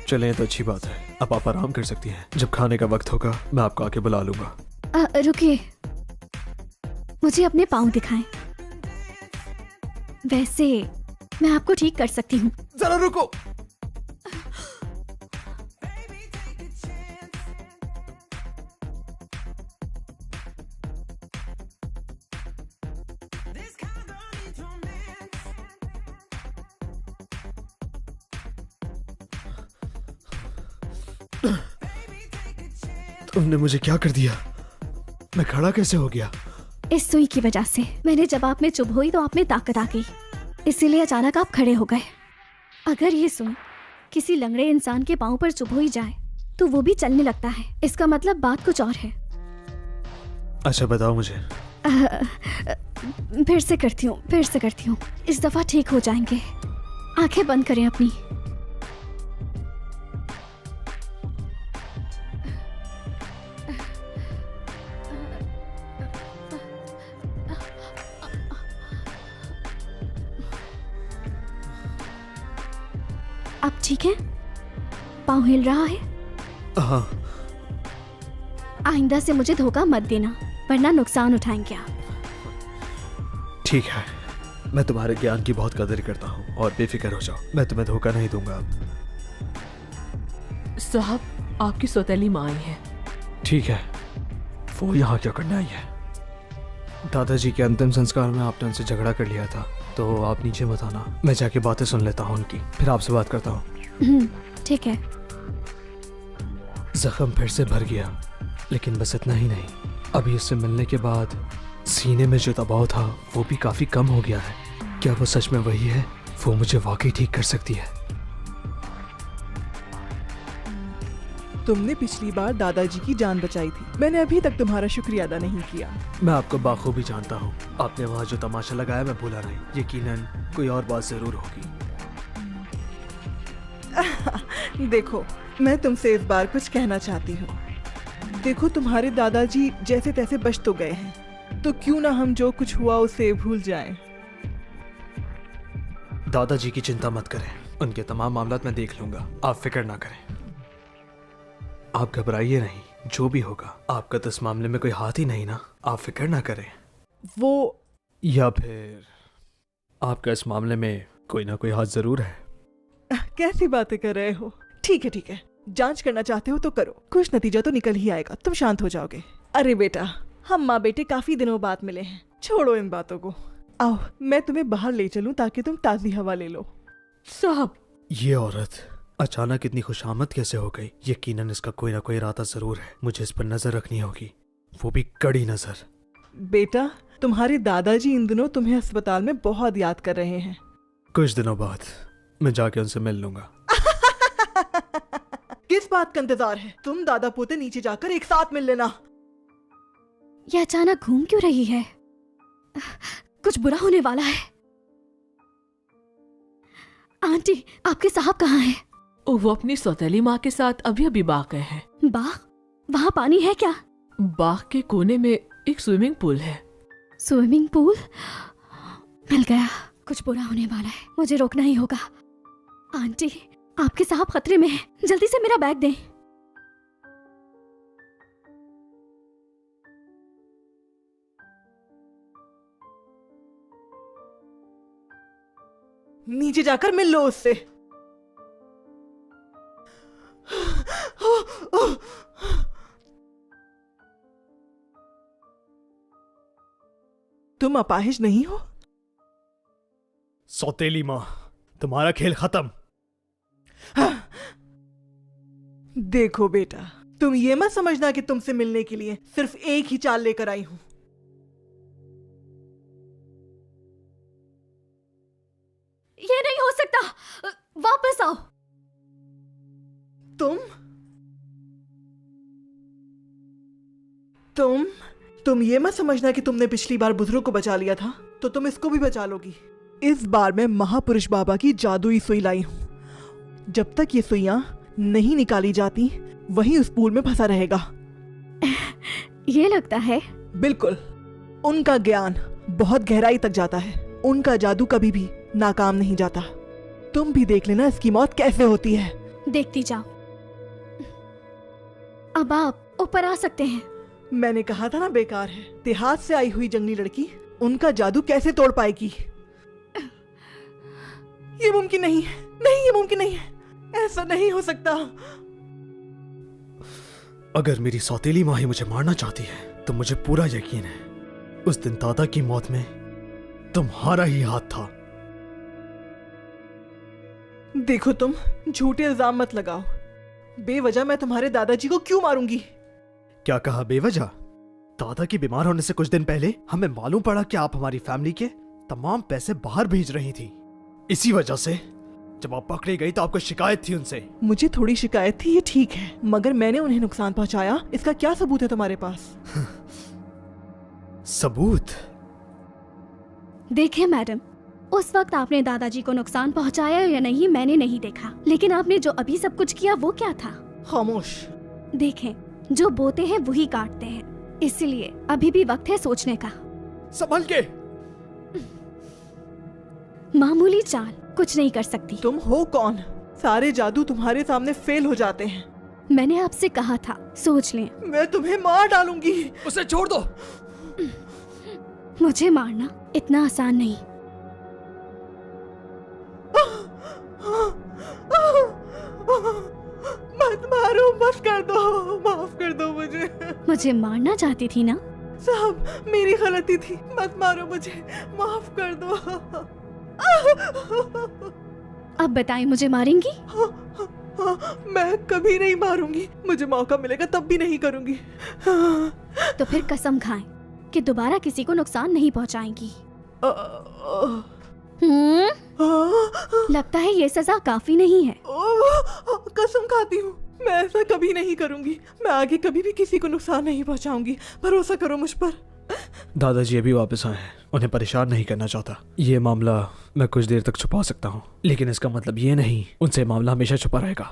चलें तो अच्छी बात है। अब आप आराम कर सकती हैं। जब खाने का वक्त होगा मैं आपको आके बुला लूंगा। रुकिए, मुझे अपने पाँव दिखाएं। वैसे मैं आपको ठीक कर सकती हूँ। जरा रुको। तुमने मुझे क्या कर दिया? मैं खड़ा कैसे हो गया? इस सुई की वजह से। मैंने जब आप में चुभ हुई तो आप में ताकत आ गई, इसीलिए अचानक आप खड़े हो गए। अगर ये सुई किसी लंगड़े इंसान के पाँव पर चुभ हुई जाए तो वो भी चलने लगता है। इसका मतलब बात कुछ और है। अच्छा बताओ मुझे। फिर से करती हूँ। इस दफा ठीक हो जाएंगे। आंखें बंद करें अपनी। अब ठीक है? पाँव हिल रहा है? हाँ। आइंदा से मुझे धोखा मत देना, वरना नुकसान उठाएंगे आप। ठीक है, मैं तुम्हारे ज्ञान की बहुत कदर करता हूँ और बेफिक्र हो जाओ, मैं तुम्हें धोखा नहीं दूंगा अब। साहब, आपकी सौतेली माँ आई है। ठीक है, वो यहाँ क्या करने आई है? दादाजी के अंतिम संस्कार में आपने उनसे झगड़ा कर लिया था, तो आप नीचे मत आना। मैं जाके बातें सुन लेता हूँ उनकी, फिर आपसे बात करता हूँ। ठीक है। जख्म फिर से भर गया, लेकिन बस इतना ही नहीं, अभी उससे मिलने के बाद सीने में जो दबाव था वो भी काफी कम हो गया है। क्या वो सच में वही है? वो मुझे वाकई ठीक कर सकती है। तुमने पिछली बार दादाजी की जान बचाई थी। मैंने अभी तक तुम्हारा शुक्रिया अदा नहीं किया। मैं आपको बाखूबी जानता हूँ। आपने वहाँ जो तमाशा लगाया मैं भूला नहीं। यकीनन कोई और बात जरूर होगी। देखो, मैं तुमसे इस बार कुछ कहना चाहती हूँ। देखो, तुम्हारे दादाजी जैसे तैसे बच तो गए हैं, तो क्यों ना हम जो कुछ हुआ उसे भूल जाएं। दादाजी की चिंता मत करें, उनके तमाम मामलात मैं देख लूंगा, आप फिक्र ना करें। आप घबराइए नहीं, जो भी होगा आपका तो इस मामले में कोई हाथ ही नहीं ना, आप फिक्र ना करें। वो या फिर आपका इस मामले में कोई ना कोई हाथ जरूर है। कैसी बातें कर रहे हो? ठीक है, जांच करना चाहते हो तो करो, कुछ नतीजा तो निकल ही आएगा, तुम शांत हो जाओगे। अरे बेटा, हम माँ बेटे काफी दिनों बाद मिले हैं, छोड़ो इन बातों को। आओ, मैं तुम्हें बाहर ले चलूं ताकि तुम ताज़ी हवा ले लो। साहब, ये औरत अचानक इतनी खुशामद कैसे हो गई? यकीनन इसका कोई ना कोई इरादा जरूर है, मुझे इस पर नजर रखनी होगी, वो भी कड़ी नजर। बेटा, तुम्हारे दादाजी इन दिनों तुम्हें अस्पताल में बहुत याद कर रहे हैं। कुछ दिनों बाद मैं जाके उनसे मिल लूंगा। किस बात का इंतजार है? तुम दादा पोते नीचे जाकर एक साथ मिल लेना। ये अचानक घूम क्यों रही है? कुछ बुरा होने वाला है। आंटी, आपके साहब कहाँ हैं? वो अपनी सौतेली माँ के साथ अभी अभी बाग गए हैं। बाग? वहाँ पानी है क्या? बाग के कोने में एक स्विमिंग पूल है। Swimming pool? मिल गया। कुछ बुरा होने वाला है, मुझे रोकना ही होगा। आंटी, आपके साहब खतरे में हैं, जल्दी से मेरा बैग दें। नीचे जाकर मिल लो उससे। तुम अपाहिज नहीं हो? सौतेली माँ, तुम्हारा खेल खत्म। देखो बेटा, तुम ये मत समझना कि तुमसे मिलने के लिए सिर्फ एक ही चाल लेकर आई हूं। ये नहीं हो सकता, वापस आओ। तुम ये मत समझना कि तुमने पिछली बार बुजुर्ग को बचा लिया था तो तुम इसको भी बचा लोगी। इस बार मैं महापुरुष बाबा की जादुई सुई लाई हूं। जब तक ये सुइयां नहीं निकाली जाती वही उस पूल में फंसा रहेगा। ये लगता है। बिल्कुल, उनका ज्ञान बहुत गहराई तक जाता है, उनका जादू कभी भी नाकाम नहीं जाता। तुम भी देख लेना इसकी मौत कैसे होती है। देखती जाओ। अब आप ऊपर आ सकते हैं। मैंने कहा था ना, बेकार है। देहात से आई हुई जंगली लड़की उनका जादू कैसे तोड़ पाएगी? ये मुमकिन नहीं है, नहीं ये मुमकिन नहीं है, ऐसा नहीं हो सकता। अगर मेरी सौतेली माँ ही मुझे मारना चाहती है तो मुझे पूरा यकीन है उस दिन दादा की मौत में तुम्हारा ही हाथ था। देखो तुम झूठे इल्जाम मत लगाओ। बेवजह मैं तुम्हारे दादाजी को क्यों मारूंगी? क्या कहा बेवजह? दादा के बीमार होने से कुछ दिन पहले हमें मालूम पड़ा कि आप हमारी फैमिली के तमाम पैसे बाहर भेज रही थी। इसी वजह से जब आप पकड़ी गई तो आपको शिकायत थी उनसे। मुझे थोड़ी शिकायत थी, ये ठीक है, मगर मैंने उन्हें नुकसान पहुंचाया, इसका क्या सबूत है तुम्हारे पास? सबूत? देखें मैडम, उस वक्त आपने दादाजी को नुकसान पहुंचाया या नहीं मैंने नहीं देखा, लेकिन आपने जो अभी सब कुछ किया वो क्या था? खामोश। देखें, जो बोते हैं वही काटते हैं, इसलिए अभी भी वक्त है सोचने का। संभल के। मामूली चाल कुछ नहीं कर सकती। तुम हो कौन? सारे जादू तुम्हारे सामने फेल हो जाते हैं। मैंने आपसे कहा था सोच लें। मैं तुम्हें मार डालूंगी। उसे छोड़ दो। मुझे मारना इतना आसान नहीं। मत मारो, मत कर दो, माफ कर दो मुझे। मुझे मारना चाहती थी ना? साहब मेरी गलती थी, मत मारो मुझे, माफ कर दो। अब बताएं, मुझे मारेंगी? मैं कभी नहीं मारूंगी, मुझे मौका मिलेगा तब भी नहीं करूंगी। तो फिर कसम खाएं कि दोबारा किसी को नुकसान नहीं पहुंचाएंगी। लगता है ये सजा काफी नहीं है। कसम खाती हूँ मैं ऐसा कभी नहीं करूंगी। मैं आगे कभी भी किसी को नुकसान नहीं पहुंचाऊंगी, भरोसा करो मुझ पर। दादाजी अभी वापस आए हैं, उन्हें परेशान नहीं करना चाहता। ये मामला मैं कुछ देर तक छुपा सकता हूँ, लेकिन इसका मतलब ये नहीं उनसे मामला हमेशा छुपा रहेगा।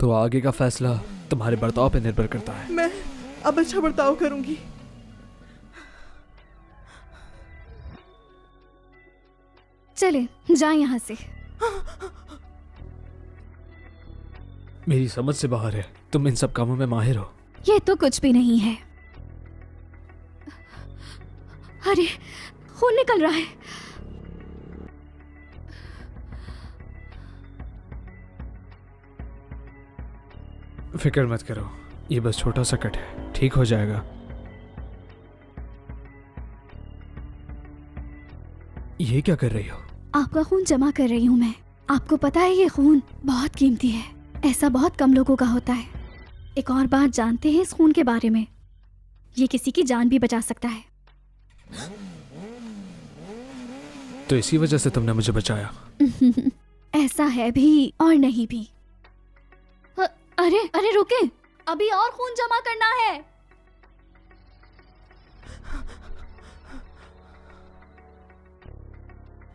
तो आगे का फैसला तुम्हारे बर्ताव पर निर्भर करता है। मैं अब अच्छा बर्ताव करूंगी। चले जाएं यहाँ से। मेरी समझ से बाहर है, तुम इन सब कामों में माहिर हो। ये तो कुछ भी नहीं है। अरे खून निकल रहा है। फिक्र मत करो, ये बस छोटा सा कट है, ठीक हो जाएगा। ये क्या कर रही हो? आपका खून जमा कर रही हूँ मैं। आपको पता है ये खून बहुत कीमती है, ऐसा बहुत कम लोगों का होता है। एक और बात जानते हैं इस खून के बारे में, ये किसी की जान भी बचा सकता है। तो इसी वजह से तुमने मुझे बचाया? ऐसा है भी और नहीं भी। अरे अरे रुके, अभी और खून जमा करना है।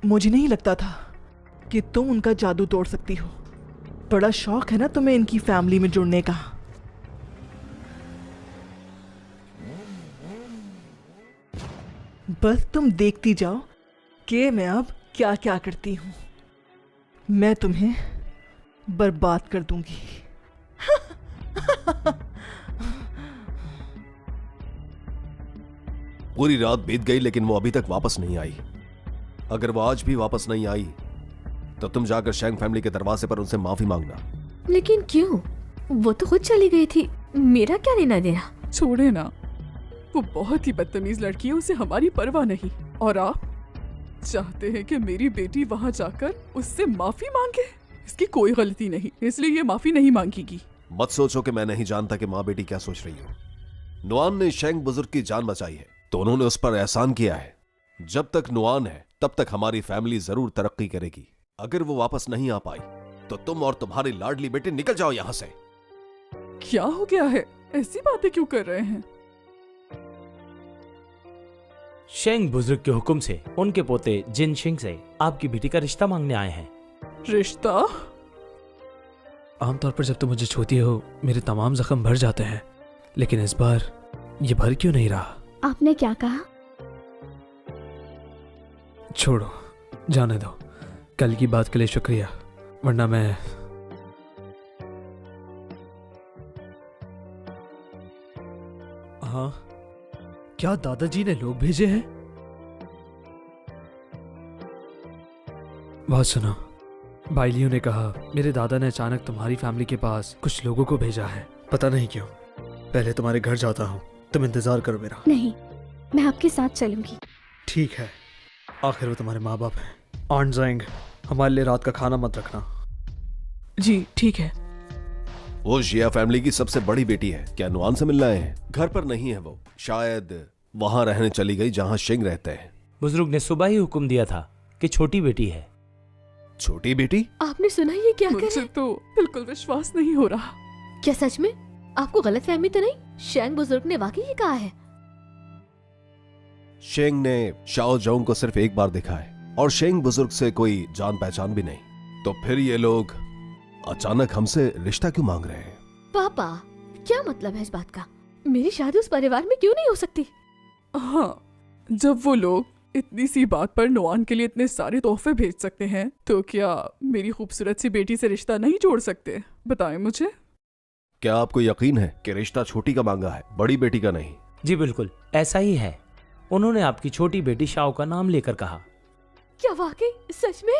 मुझे नहीं लगता था कि तुम उनका जादू तोड़ सकती हो। बड़ा शौक है ना तुम्हें इनकी फैमिली में जुड़ने का। बस तुम देखती जाओ कि मैं अब क्या क्या करती हूँ। मैं तुम्हें बर्बाद कर दूंगी। पूरी रात बीत गई लेकिन वो अभी तक वापस नहीं आई। अगर वो आज भी वापस नहीं आई तो तुम जाकर शेंग फैमिली के दरवाजे पर उनसे माफी मांगना। लेकिन क्यों? वो तो खुद चली गई थी, मेरा क्या लेना देना? छोड़े ना, वो बहुत ही बदतमीज लड़की है, उसे हमारी परवाह नहीं। और आप चाहते हैं कि मेरी बेटी वहां जाकर उससे माफी मांगे? इसकी कोई गलती नहीं, इसलिए ये माफी नहीं मांगेगी। मत सोचो कि मैं नहीं जानता कि माँ बेटी क्या सोच रही हो। नुआन ने शेंग बुजुर्ग की जान बचाई है तो उन्होंने उस पर एहसान किया है। जब तक नुआन है तब तक हमारी फैमिली जरूर तरक्की करेगी। अगर वो वापस नहीं आ पाई तो तुम और तुम्हारी लाडली बेटी निकल जाओ यहां से। क्या हो गया है? ऐसी बातें क्यों कर रहे हैं? शेंग बुजुर्ग के हुक्म से उनके पोते जिन शिंग से आपकी बेटी का रिश्ता मांगने आए हैं। रिश्ता? आमतौर पर जब तुम मुझे छूती हो मेरे तमाम जख्म भर जाते हैं, लेकिन इस बार ये भर क्यों नहीं रहा? आपने क्या कहा? छोड़ो, जाने दो। कल की बात के लिए शुक्रिया, वरना मैं हाँ, क्या दादाजी ने लोग भेजे हैं? बात सुनो, बाइलियो ने कहा मेरे दादा ने अचानक तुम्हारी फैमिली के पास कुछ लोगों को भेजा है, पता नहीं क्यों। पहले तुम्हारे घर जाता हूँ, तुम इंतजार करो मेरा। नहीं, मैं आपके साथ चलूंगी। ठीक है, आखिर वो तुम्हारे माँ बाप हैं। आंट जाएंग, हमारे लिए रात का खाना मत रखना। जी ठीक है। वो जिया फैमिली की सबसे बड़ी बेटी है। क्या नुआन से मिलना है? घर पर नहीं है वो, शायद वहां रहने चली गई जहां शिंग रहते हैं। बुजुर्ग ने सुबह ही हुक्म दिया था कि छोटी बेटी है। छोटी बेटी? आपने सुना ये क्या मुझे करे? तो बिल्कुल विश्वास नहीं हो रहा। क्या सच में? आपको गलत फहमी तो नहीं? शेंग बुजुर्ग ने वाकई ये कहा है? शेंग ने शाओ जोंग को सिर्फ एक बार देखा है और शेंग बुजुर्ग से कोई जान पहचान भी नहीं। तो फिर ये लोग अचानक हमसे रिश्ता क्यों मांग रहे हैं? पापा, क्या मतलब है इस बात का? मेरी शादी उस परिवार में क्यों नहीं हो सकती? हाँ, जब वो लोग इतनी सी बात पर नुआन के लिए इतने सारे तोहफे भेज सकते हैं, तो क्या मेरी खूबसूरत सी बेटी से रिश्ता नहीं जोड़ सकते? बताएं मुझे। क्या आपको यकीन है कि रिश्ता छोटी का मांगा है, बड़ी बेटी का नहीं? जी बिल्कुल ऐसा ही है। उन्होंने आपकी छोटी बेटी शाओ का नाम लेकर कहा। क्या वाकई? सच में?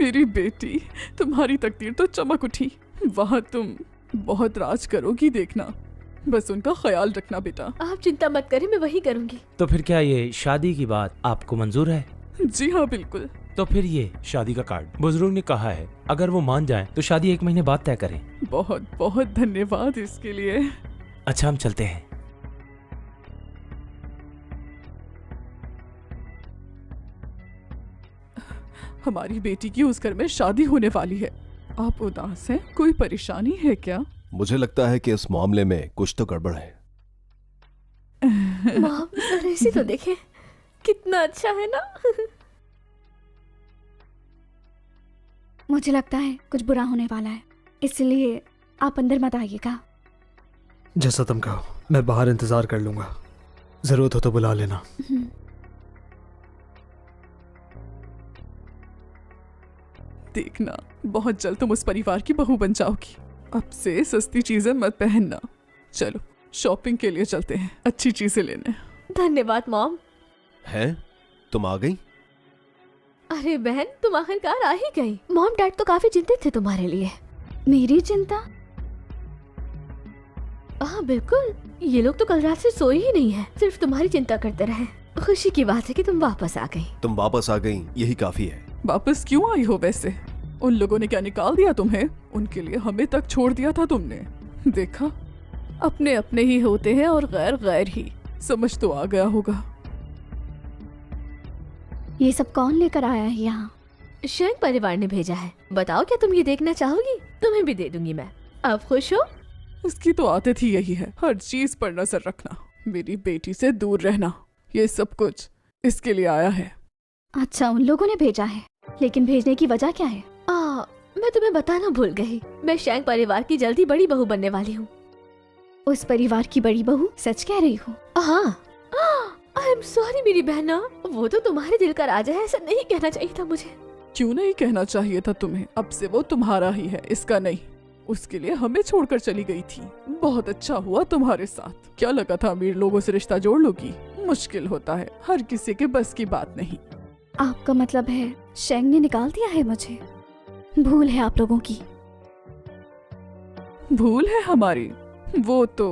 मेरी बेटी, तुम्हारी तकदीर तो चमक उठी। वहाँ तुम बहुत राज करोगी, देखना। बस उनका ख्याल रखना बेटा। आप चिंता मत करें, मैं वही करूंगी। तो फिर क्या ये शादी की बात आपको मंजूर है? जी हाँ बिल्कुल। तो फिर ये शादी का कार्ड बुजुर्ग ने कहा है, अगर वो मान जाए तो शादी 1 महीने बाद तय करें। बहुत बहुत धन्यवाद इसके लिए। अच्छा, हम चलते हैं। हमारी बेटी की उस घर में शादी होने वाली है। आप उदास हैं? कोई परेशानी है क्या? मुझे लगता है कि इस मामले में कुछ तो गड़बड़ है। मॉम, जरा इसे तो देखें, कितना अच्छा है ना? मुझे लगता है कुछ बुरा होने वाला है, इसलिए आप अंदर मत आइएगा। जैसा तुम कहो, मैं बाहर इंतजार कर लूंगा। जरूरत हो तो बुला लेना। देखना, बहुत जल्द तुम उस परिवार की बहू बन जाओगी। अब से सस्ती चीजें मत पहनना। चलो शॉपिंग के लिए चलते हैं, अच्छी चीजें लेने। धन्यवाद मॉम। हैं? तुम आ गई? अरे बहन, तुम आखिरकार आ ही गई। मॉम डैड तो काफी चिंतित थे तुम्हारे लिए। मेरी चिंता? हाँ बिल्कुल, ये लोग तो कल रात से सोए ही नहीं है, सिर्फ तुम्हारी चिंता करते रहे। खुशी की बात है कि तुम वापस आ गई। तुम वापस आ गई, यही काफी है। वापस क्यों आई हो वैसे? उन लोगों ने क्या निकाल दिया तुम्हें? उनके लिए हमें तक छोड़ दिया था तुमने। देखा, अपने अपने ही होते हैं और गैर गैर ही। समझ तो आ गया होगा। ये सब कौन लेकर आया है यहाँ? शेंग परिवार ने भेजा है। बताओ, क्या तुम ये देखना चाहोगी? तुम्हें भी दे दूंगी मैं। अब खुश हो? इसकी तो आदत ही यही है, हर चीज पर नजर रखना, मेरी बेटी से दूर रहना। ये सब कुछ इसके लिए आया है। अच्छा, उन लोगों ने भेजा है, लेकिन भेजने की वजह क्या है? मैं तुम्हें बताना भूल गई। मैं शेंग परिवार की जल्दी बड़ी बहू बनने वाली हूँ। उस परिवार की बड़ी बहू? सच कह रही हो? हाँ। आई एम सॉरी मेरी बहना, वो तो तुम्हारे दिल का राजा है, ऐसा नहीं कहना चाहिए था मुझे। क्यों नहीं कहना चाहिए था तुम्हें? अब से वो तुम्हारा ही है, इसका नहीं। उसके लिए हमें छोड़कर चली गई थी। बहुत अच्छा हुआ तुम्हारे साथ। क्या लगा था अमीर लोगों से रिश्ता जोड़ लोगी? मुश्किल होता है, हर किसी के बस की बात नहीं। आपका मतलब है शेंग ने निकाल दिया है मुझे? भूल है आप लोगों की। भूल है हमारी? वो तो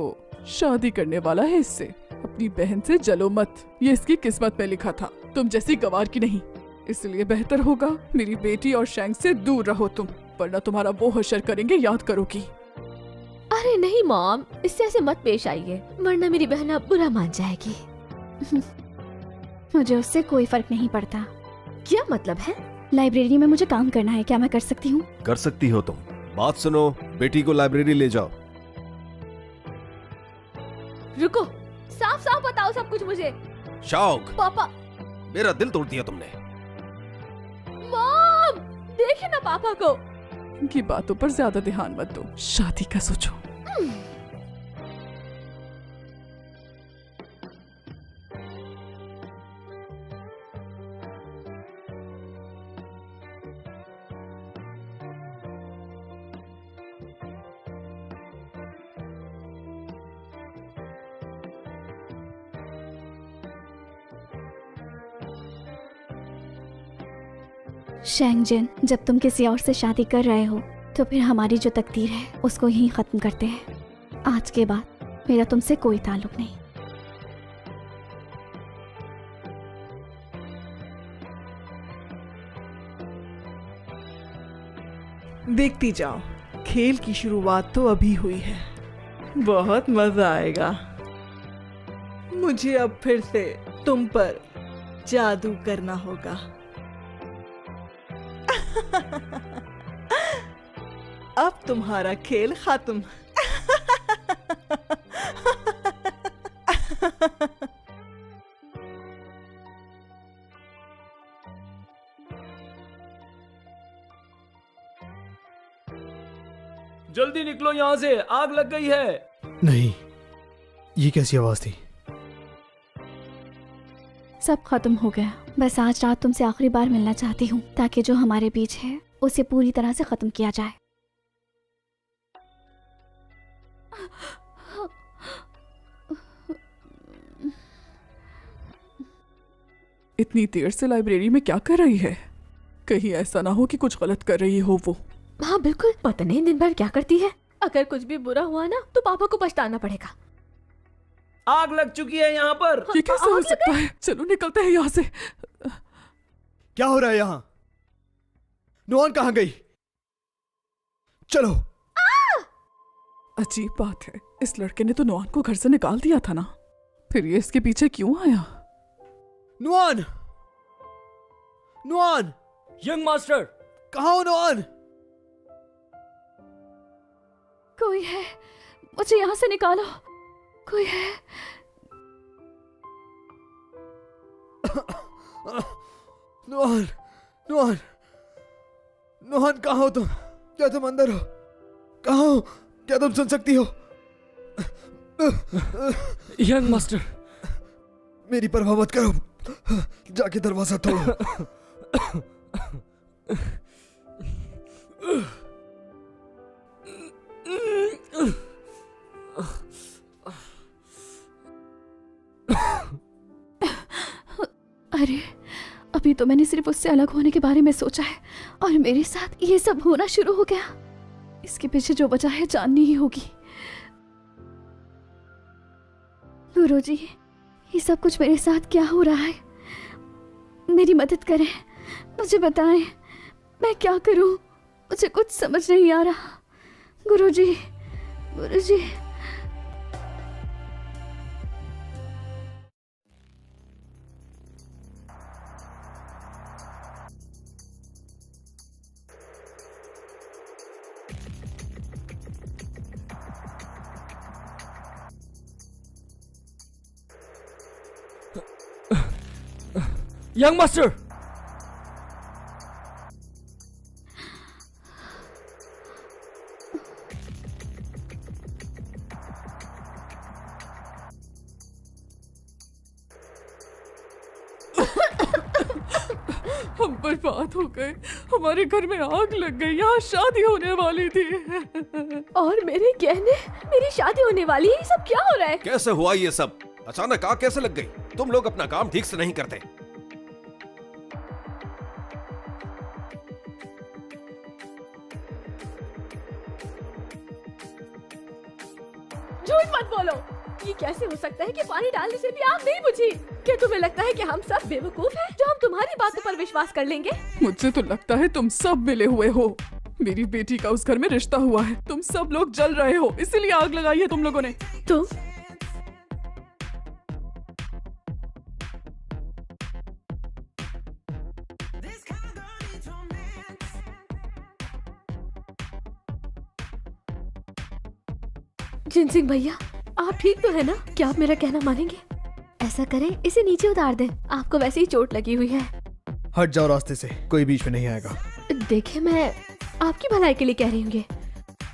शादी करने वाला है इससे। अपनी बहन से जलो मत, ये इसकी किस्मत में लिखा था। तुम जैसी गवार की नहीं, इसलिए बेहतर होगा मेरी बेटी और शेंग से दूर रहो तुम, वरना तुम्हारा वो हशर करेंगे, याद करोगी। अरे नहीं मॉम, इससे ऐसे मत पेश आइए, वरना मेरी बहना बुरा मान जाएगी। मुझे उससे कोई फर्क नहीं पड़ता। क्या मतलब है? लाइब्रेरी में मुझे काम करना है, क्या मैं कर सकती हूँ? कर सकती हो तुम। बात सुनो, बेटी को लाइब्रेरी ले जाओ। रुको, साफ साफ बताओ सब कुछ मुझे। शौक, पापा। मेरा दिल तोड़ दिया तुमने। मॉम, देखिए ना पापा को। इनकी बातों पर ज्यादा ध्यान मत दो, शादी का सोचो। शेंगजिन, जब तुम किसी और से शादी कर रहे हो तो फिर हमारी जो तकदीर है उसको यहीं खत्म करते हैं। आज के बाद मेरा तुमसे कोई ताल्लुक नहीं। देखती जाओ, खेल की शुरुआत तो अभी हुई है। बहुत मजा आएगा। मुझे अब फिर से तुम पर जादू करना होगा। अब तुम्हारा खेल खत्म। जल्दी निकलो यहाँ से, आग लग गई है। नहीं, ये कैसी आवाज थी? सब खत्म हो गया। बस आज रात तुमसे आखिरी बार मिलना चाहती हूँ ताकि जो हमारे बीच है उसे पूरी तरह से खत्म किया जाए। इतनी देर से लाइब्रेरी में क्या कर रही है? कहीं ऐसा ना हो कि कुछ गलत कर रही हो वो। हाँ बिल्कुल, पता नहीं दिन भर क्या करती है। अगर कुछ भी बुरा हुआ ना तो पापा को पछताना पड़ेगा। आग लग चुकी है यहाँ पर। ये कैसे हो सकता है? चलो निकलते हैं यहाँ से। क्या हो रहा है यहाँ? नुआन कहाँ गई? चलो। अजीब बात है, इस लड़के ने तो नुआन को घर से निकाल दिया था ना, फिर ये इसके पीछे क्यों आया? नुआन! नुआन! यंग मास्टर, कहाँ हो नुआन? कोई है, मुझे यहाँ से निकालो। कोई है। नुआन! नुआन! नुआन कहाँ हो तुम? क्या तुम अंदर हो? कहाँ हो? क्या तुम सुन सकती हो? यंग मास्टर, मेरी परवाह मत करो, जाके दरवाजा तोड़ो। अरे, अभी तो मैंने सिर्फ उससे अलग होने के बारे में सोचा है और मेरे साथ ये सब होना शुरू हो गया। इसके पीछे जो वजह है जाननी ही होगी। गुरुजी, ये सब कुछ मेरे साथ क्या हो रहा है? मेरी मदद करें, मुझे बताएं, मैं क्या करूं? मुझे कुछ समझ नहीं आ रहा। गुरुजी, गुरुजी। यंग मास्टर, हम बर्बाद हो गए, हमारे घर में आग लग गई, यहाँ शादी होने वाली थी। और मेरे गहने, मेरी शादी होने वाली है, ये सब क्या हो रहा है? कैसे हुआ ये सब? अचानक आग कैसे लग गई? तुम लोग अपना काम ठीक से नहीं करते। झूठ मत बोलो। ये कैसे हो सकता है कि पानी डालने से भी आग नहीं बुझी? क्या तुम्हें लगता है कि हम सब बेवकूफ हैं जो हम तुम्हारी बातों पर विश्वास कर लेंगे? मुझे तो लगता है तुम सब मिले हुए हो। मेरी बेटी का उस घर में रिश्ता हुआ है, तुम सब लोग जल रहे हो, इसीलिए आग लगाई है तुम लोगों ने। तो जिनसिंह भैया, आप ठीक तो है ना? क्या आप मेरा कहना मानेंगे? ऐसा करें, इसे नीचे उतार दें, आपको वैसे ही चोट लगी हुई है। हट जाओ रास्ते से, कोई बीच में नहीं आएगा। देखिए, मैं आपकी भलाई के लिए कह रही हूँ।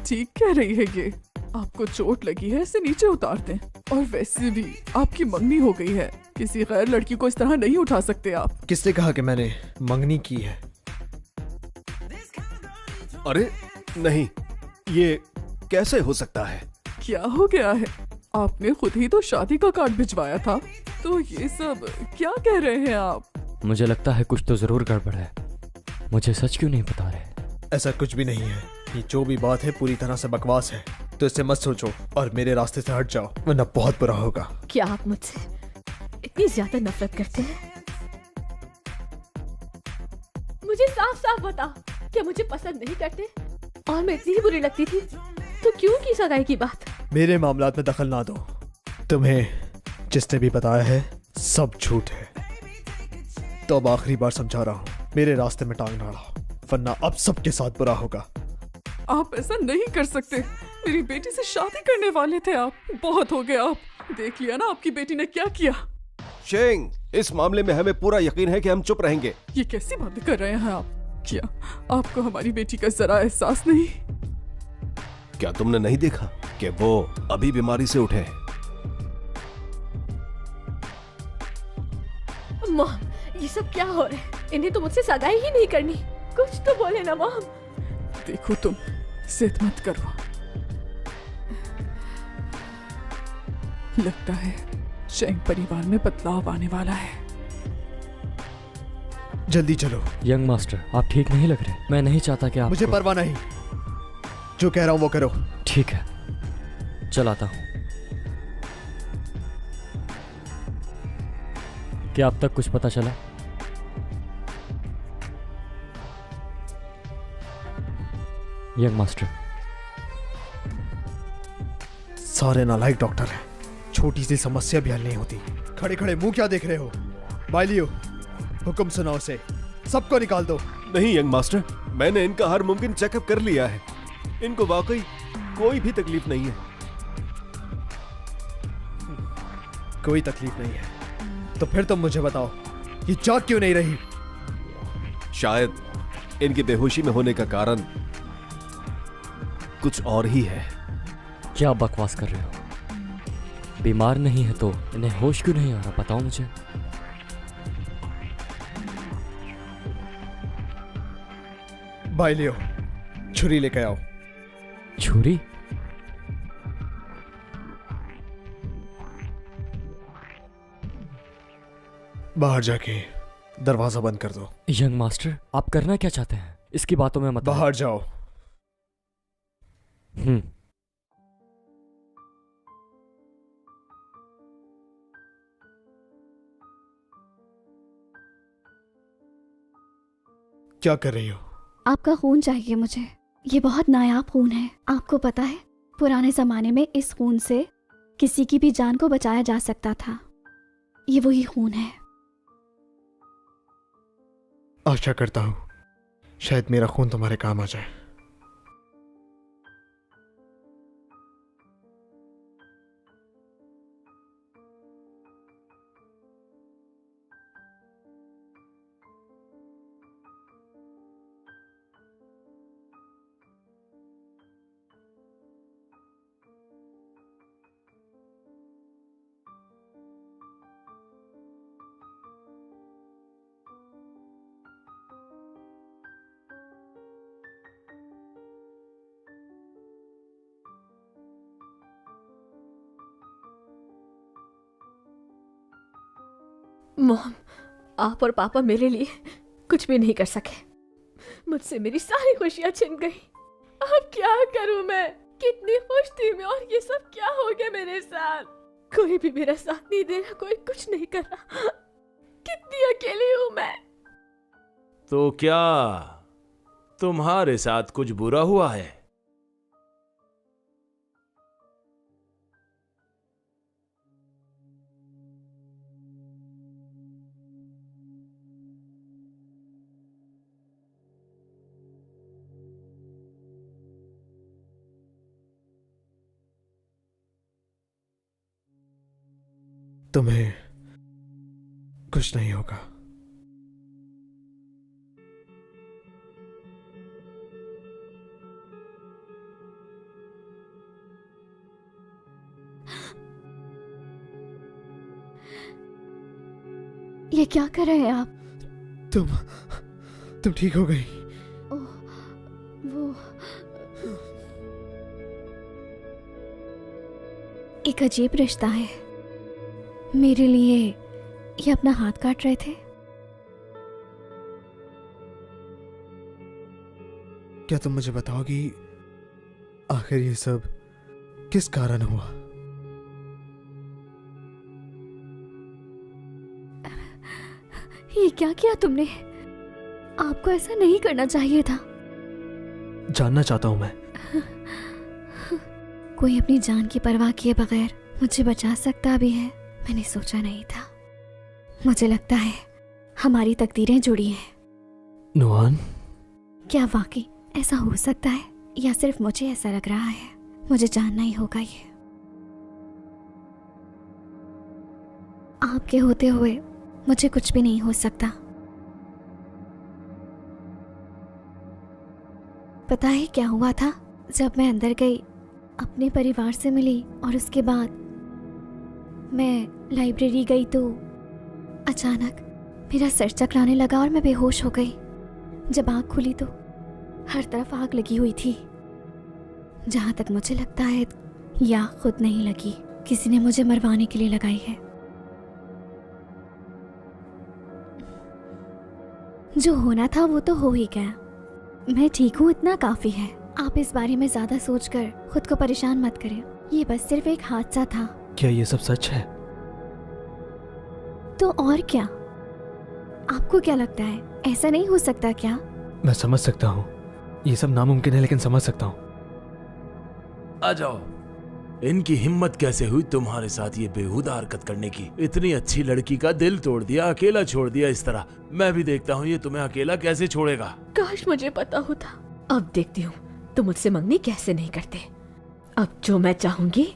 ठीक कह रही है ये, आपको चोट लगी है, इसे नीचे उतार दें। और वैसे भी आपकी मंगनी हो गई है, किसी गैर लड़की को इस तरह नहीं उठा सकते आप। किसने कहा कि मैंने मंगनी की है? अरे नहीं, ये कैसे हो सकता है? क्या हो गया है? आपने खुद ही तो शादी का कार्ड भिजवाया था, तो ये सब क्या कह रहे हैं आप? मुझे लगता है कुछ तो जरूर गड़बड़ है। मुझे सच क्यों नहीं बता रहे? ऐसा कुछ भी नहीं है। ये जो भी बात है पूरी तरह से बकवास है, तो इससे मत सोचो और मेरे रास्ते से हट जाओ, वरना बहुत बुरा होगा। क्या आप मुझसे इतनी ज्यादा नफरत करते हैं? मुझे साफ साफ बताओ, क्या मुझे पसंद नहीं करते? और मैं इतनी ही बुरी लगती थी तो क्यों की सगाई की बात? मेरे मामलात में दखल ना दो। तुम्हें जिसने भी बताया है सब झूठ है। तो अब आखिरी बार समझा रहा हूँ, मेरे रास्ते में टांग ना अड़ाओ, वरना अब सबके साथ बुरा होगा। आप ऐसा नहीं कर सकते। मेरी बेटी से शादी करने वाले थे आप। बहुत हो गया। आप देख लिया ना आपकी बेटी ने क्या किया। शेंग, इस मामले में हमें पूरा यकीन है कि हम चुप रहेंगे। ये कैसी बातें कर रहे हैं आप? क्या आपको हमारी बेटी का जरा एहसास नहीं? क्या तुमने नहीं देखा कि वो अभी बीमारी से उठे हैं? मॉम, ये सब क्या हो रहा है? इन्हें तो मुझसे सगाई ही नहीं करनी। कुछ तो बोले ना मॉम। देखो तुम जिद मत करो। लगता है शेंग परिवार में बदलाव आने वाला है। जल्दी चलो। यंग मास्टर, आप ठीक नहीं लग रहे। मैं नहीं चाहता कि आप मुझे परवाह नहीं, जो कह रहा हूँ वो करो। ठीक है, चलाता हूँ। क्या अब तक कुछ पता चला? यंग मास्टर, सारे नालायक डॉक्टर हैं। छोटी सी समस्या भी हल नहीं होती। खड़े खड़े मुंह क्या देख रहे हो? बाइलियो, हुक्म सुनाओ से, सबको निकाल दो। नहीं यंग मास्टर, मैंने इनका हर मुमकिन चेकअप कर लिया है। इनको वाकई कोई भी तकलीफ नहीं है। कोई तकलीफ नहीं है तो फिर तुम मुझे बताओ, ये जाग क्यों नहीं रही? शायद इनकी बेहोशी में होने का कारण कुछ और ही है। क्या आप बकवास कर रहे हो? बीमार नहीं है तो इन्हें होश क्यों नहीं आ रहा? बताओ मुझे। बाइलियो, छुरी लेके आओ। छुरी? बाहर जाके दरवाजा बंद कर दो। यंग मास्टर, आप करना क्या चाहते हैं? इसकी बातों में मत। बाहर जाओ। क्या कर रही हो? आपका खून चाहिए मुझे। ये बहुत नायाब खून है। आपको पता है, पुराने जमाने में इस खून से किसी की भी जान को बचाया जा सकता था। ये वही खून है। आशा करता हूँ शायद मेरा खून तुम्हारे काम आ जाए। मॉम, आप और पापा मेरे लिए कुछ भी नहीं कर सके। मुझसे मेरी सारी खुशियां छिन गई। अब क्या करूं मैं? कितनी खुश थी मैं और ये सब क्या हो गया मेरे साथ? कोई भी मेरा साथ नहीं दे रहा, कोई कुछ नहीं कर रहा। कितनी अकेली हूं मैं। तो क्या तुम्हारे साथ कुछ बुरा हुआ है? तुम्हें कुछ नहीं होगा। ये क्या कर रहे हैं आप? तुम ठीक हो गई? ओह, वो एक अजीब रिश्ता है। मेरे लिए ये अपना हाथ काट रहे थे। क्या तुम मुझे बताओगी आखिर ये सब किस कारण हुआ? ये क्या किया तुमने? आपको ऐसा नहीं करना चाहिए था। जानना चाहता हूं मैं। कोई अपनी जान की परवाह किए बगैर मुझे बचा सकता भी है, मैंने सोचा नहीं था। मुझे लगता है हमारी तकदीरें जुड़ी हैं। नुआन, क्या वाकई ऐसा हो सकता है या सिर्फ मुझे ऐसा लग रहा है? मुझे जानना ही होगा ये। आपके होते हुए मुझे कुछ भी नहीं हो सकता। पता है क्या हुआ था? जब मैं अंदर गई, अपने परिवार से मिली और उसके बाद मैं लाइब्रेरी गई तो अचानक मेरा सर चकराने लगा और मैं बेहोश हो गई। जब आँख खुली तो हर तरफ आग लगी हुई थी। जहाँ तक मुझे लगता है या खुद नहीं लगी, किसी ने मुझे मरवाने के लिए लगाई है। जो होना था वो तो हो ही गया। मैं ठीक हूँ, इतना काफी है। आप इस बारे में ज्यादा सोचकर खुद को परेशान मत करें। ये बस सिर्फ एक हादसा था। क्या ये सब सच है? तो और क्या? आपको क्या लगता है, ऐसा नहीं हो सकता क्या? मैं समझ सकता हूँ ये सब नामुमकिन है, लेकिन समझ सकता हूँ। आ जाओ। इनकी हिम्मत कैसे हुई तुम्हारे साथ ये बेहुदा हरकत करने की? इतनी अच्छी लड़की का दिल तोड़ दिया, अकेला छोड़ दिया इस तरह। मैं भी देखता हूँ ये तुम्हें अकेला कैसे छोड़ेगा। काश मुझे पता होता। अब देखती हूँ तुम मुझसे मंगनी कैसे नहीं करते। अब जो मैं चाहूंगी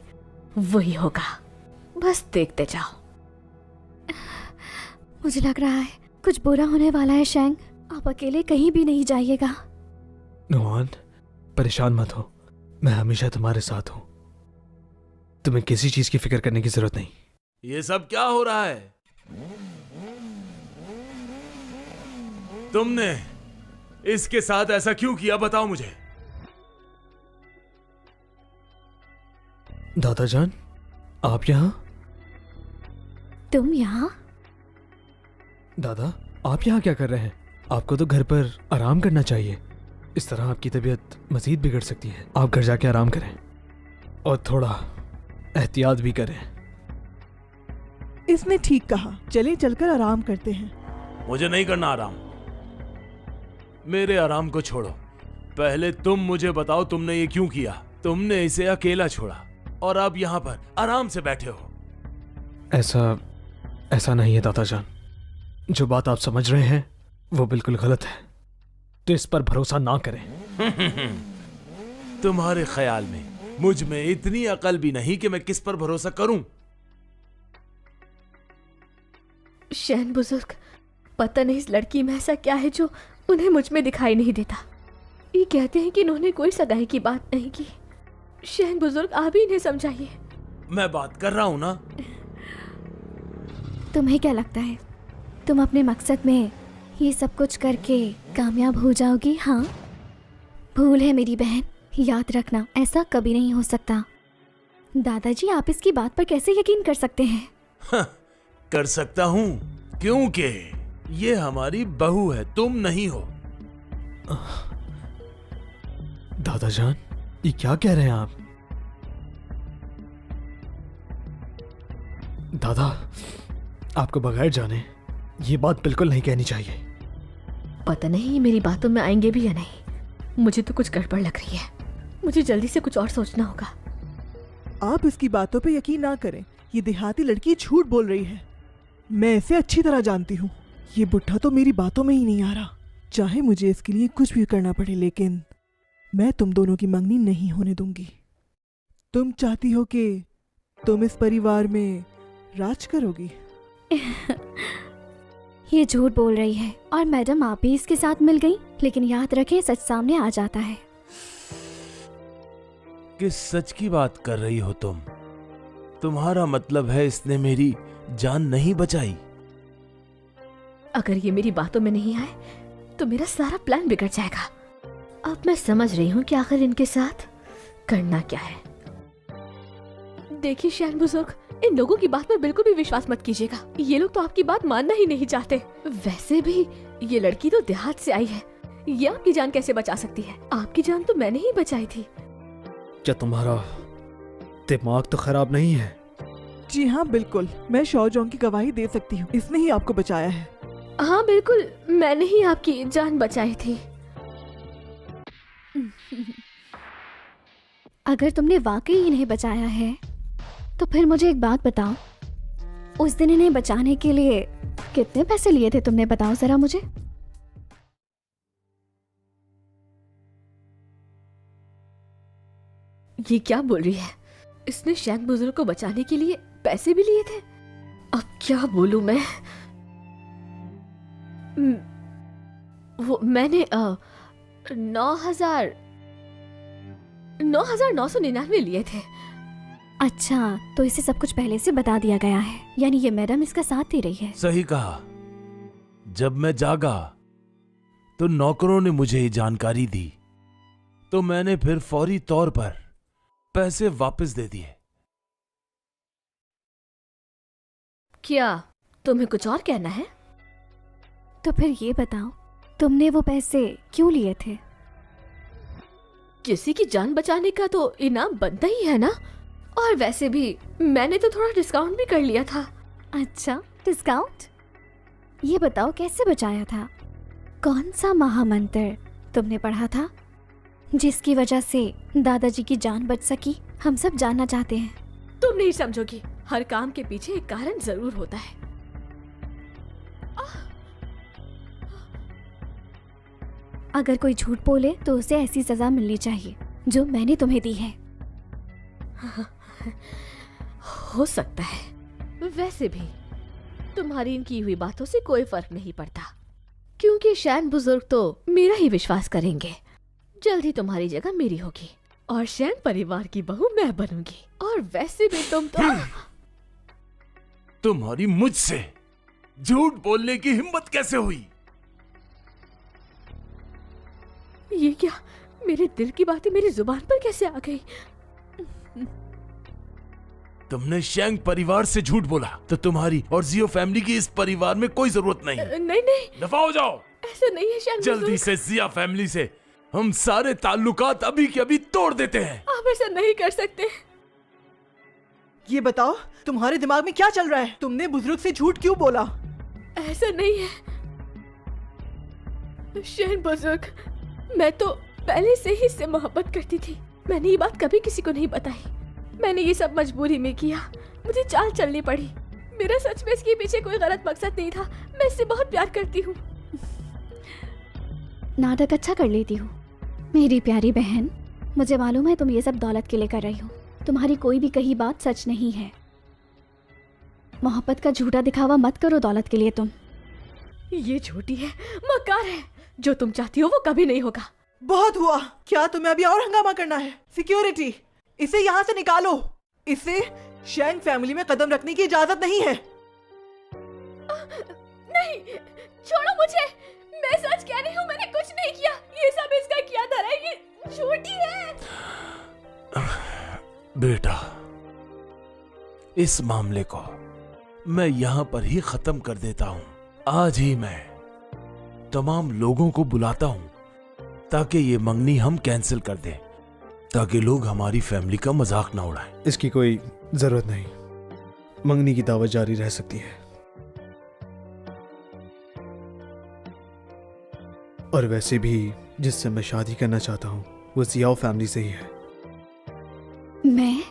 वही होगा, बस देखते जाओ। मुझे लग रहा है कुछ बुरा होने वाला है शैंग। आप अकेले कहीं भी नहीं जाइएगा। नुआन, परेशान मत हो, मैं हमेशा तुम्हारे साथ हूँ। तुम्हें किसी चीज की फिक्र करने की जरूरत नहीं। ये सब क्या हो रहा है? तुमने इसके साथ ऐसा क्यों किया, बताओ मुझे। दादाजान, आप यहाँ? तुम यहाँ? दादा, आप यहाँ क्या कर रहे हैं? आपको तो घर पर आराम करना चाहिए। इस तरह आपकी तबीयत मजीद बिगड़ सकती है। आप घर जाके आराम करें और थोड़ा एहतियात भी करें। इसने ठीक कहा, चले चलकर आराम करते हैं। मुझे नहीं करना आराम। मेरे आराम को छोड़ो। पहले तुम मुझे बताओ तुमने ये क्यों किया? तुमने इसे अकेला छोड़ा और आप यहाँ पर आराम से बैठे हो। ऐसा नहीं है दादाजान। जो बात आप समझ रहे हैं वो बिल्कुल गलत है, तो इस पर भरोसा ना करें। तुम्हारे ख्याल में मुझ में इतनी अकल भी नहीं कि मैं किस पर भरोसा करूं? शैन बुजुर्ग, पता नहीं इस लड़की में ऐसा क्या है जो उन्हें मुझ में दिखाई नहीं देता। ये कहते हैं कि इन्होंने कोई सगाई की बात नहीं की। शैन बुजुर्ग, आप ही इन्हें समझाइए। मैं बात कर रहा हूं ना। तुम्हें क्या लगता है तुम अपने मकसद में ये सब कुछ करके कामयाब हो जाओगी? हाँ, भूल है मेरी बहन, याद रखना ऐसा कभी नहीं हो सकता। दादाजी, आप इसकी बात पर कैसे यकीन कर सकते हैं? कर सकता हूं क्योंकि ये हमारी बहू है, तुम नहीं हो। दादाजान, ये क्या कह रहे हैं आप? दादा, आपको बगैर जाने ये बात बिल्कुल नहीं कहनी चाहिए। पता नहीं ये मेरी बातों में आएंगे भी या नहीं। मुझे तो कुछ गड़बड़ लग रही है। मुझे जल्दी से कुछ और सोचना होगा। आप इसकी बातों पे यकीन ना करें। ये देहाती लड़की झूठ बोल रही है। मैं इसे अच्छी तरह जानती हूँ। ये बुढ़ा तो मेरी बातों में ही नहीं आ रहा। चाहे मुझे इसके लिए कुछ भी करना पड़े, लेकिन मैं तुम दोनों की मंगनी नहीं होने दूंगी। तुम चाहती हो कि तुम इस परिवार में राज करोगी। ये झूठ बोल रही है और मैडम आप भी इसके साथ मिल गई। लेकिन याद रखें, सच सामने आ जाता है। किस सच की बात कर रही हो तुम? तुम्हारा मतलब है इसने मेरी जान नहीं बचाई? अगर ये मेरी बातों में नहीं आए तो मेरा सारा प्लान बिगड़ जाएगा। अब मैं समझ रही हूँ कि आखिर इनके साथ करना क्या है। देखिए शैन बुजुर्ग, इन लोगों की बात पर बिल्कुल भी विश्वास मत कीजिएगा। ये लोग तो आपकी बात मानना ही नहीं चाहते। वैसे भी ये लड़की तो देहात से आई है, ये आपकी जान कैसे बचा सकती है? आपकी जान तो मैंने ही बचाई थी। क्या तुम्हारा दिमाग तो खराब नहीं है? जी हाँ बिल्कुल, मैं शौजोंग की गवाही दे सकती हूँ, इसने ही आपको बचाया है। हाँ बिल्कुल, मैंने ही आपकी जान बचाई थी। अगर तुमने वाकई इन्हें बचाया है तो फिर मुझे एक बात बताओ, उस दिन इन्हें बचाने के लिए कितने पैसे लिए थे तुमने? बताओ जरा मुझे। ये क्या बोल रही है? इसने शैंग बुजुर्ग को बचाने के लिए पैसे भी लिए थे? अब क्या बोलूं मैं? वो मैंने 9,999 लिए थे। अच्छा, तो इसे सब कुछ पहले से बता दिया गया है, यानी ये मैडम इसका साथ दे रही है। सही कहा। जब मैं जागा तो नौकरों ने मुझे ये जानकारी दी, तो मैंने फिर फौरी तौर पर पैसे वापस दे दिए। क्या तुम्हें कुछ और कहना है? तो फिर ये बताओ, तुमने वो पैसे क्यों लिए थे? किसी की जान बचाने का तो इनाम बनता ही है ना, और वैसे भी मैंने तो थोड़ा डिस्काउंट भी कर लिया था। अच्छा, डिस्काउंट? ये बताओ कैसे बचाया था? कौन सा महामंत्र तुमने पढ़ा था जिसकी वजह से दादाजी की जान बच सकी? हम सब जानना चाहते हैं। तुम नहीं समझोगी, हर काम के पीछे एक कारण जरूर होता है। अगर कोई झूठ बोले तो उसे ऐसी सजा मिलनी चाहिए जो मैंने तुम्हें दी है। हो सकता है, वैसे भी तुम्हारी इन की हुई बातों से कोई फर्क नहीं पड़ता, क्योंकि शैन बुजुर्ग तो मेरा ही विश्वास करेंगे। जल्द ही तुम्हारी जगह मेरी होगी और शैन परिवार की बहू मैं बनूंगी। और वैसे भी तुम तो तुम्हारी मुझसे झूठ बोलने की हिम्मत कैसे हुई? ये क्या, मेरे दिल की बातें मेरी जुबान पर कैसे आ गई? तुमने शैंग परिवार से झूठ बोला तो तुम्हारी और जियो फैमिली की इस परिवार में कोई जरूरत नहीं। नहीं नहीं, दफा हो जाओ। ऐसा नहीं है शैन जल्दी बुजुर्ग। से जिया फैमिली से हम सारे ताल्लुकात अभी के अभी तोड़ देते हैं। आप ऐसा नहीं कर सकते। ये बताओ, तुम्हारे दिमाग में क्या चल रहा है? तुमने बुजुर्ग से झूठ क्यों बोला? ऐसा नहीं है शैन बुजुर्ग, मैं तो पहले से ही इससे मोहब्बत करती थी। मैंने ये बात कभी किसी को नहीं बताई। मैंने ये सब मजबूरी में किया, मुझे चाल चलनी पड़ी। मेरा सच में इसके पीछे कोई गलत मकसद नहीं था। मैं इससे बहुत प्यार करती हूँ। नाटक अच्छा कर लेती हूँ मेरी प्यारी बहन। मुझे मालूम है तुम ये सब दौलत के लिए कर रही हो। तुम्हारी कोई भी कही बात सच नहीं है। मोहब्बत का झूठा दिखावा मत करो दौलत के लिए तुम। ये झूठी है, मक्कार है। जो तुम चाहती हो वो कभी नहीं होगा। बहुत हुआ। क्या तुम्हें अभी और हंगामा करना है? सिक्योरिटी, इसे यहाँ से निकालो। इसे शैंग फैमिली में कदम रखने की इजाजत नहीं है। नहीं, छोड़ो मुझे। मैं सच कह रही हूँ, मैंने कुछ नहीं किया। ये सब इसका किया धरा है, ये झूठी है। बेटा, इस मामले को मैं यहाँ पर ही खत्म कर देता हूँ। आज ही मैं तमाम लोगों को बुलाता हूँ ताकि ये मंगनी हम कैंसिल कर दें, ताकि लोग हमारी फैमिली का मजाक ना उड़ाएं। इसकी कोई जरूरत नहीं। मंगनी की दावत जारी रह सकती है। और वैसे भी जिससे मैं शादी करना चाहता हूँ वो जियाओ फैमिली से ही है। मैं?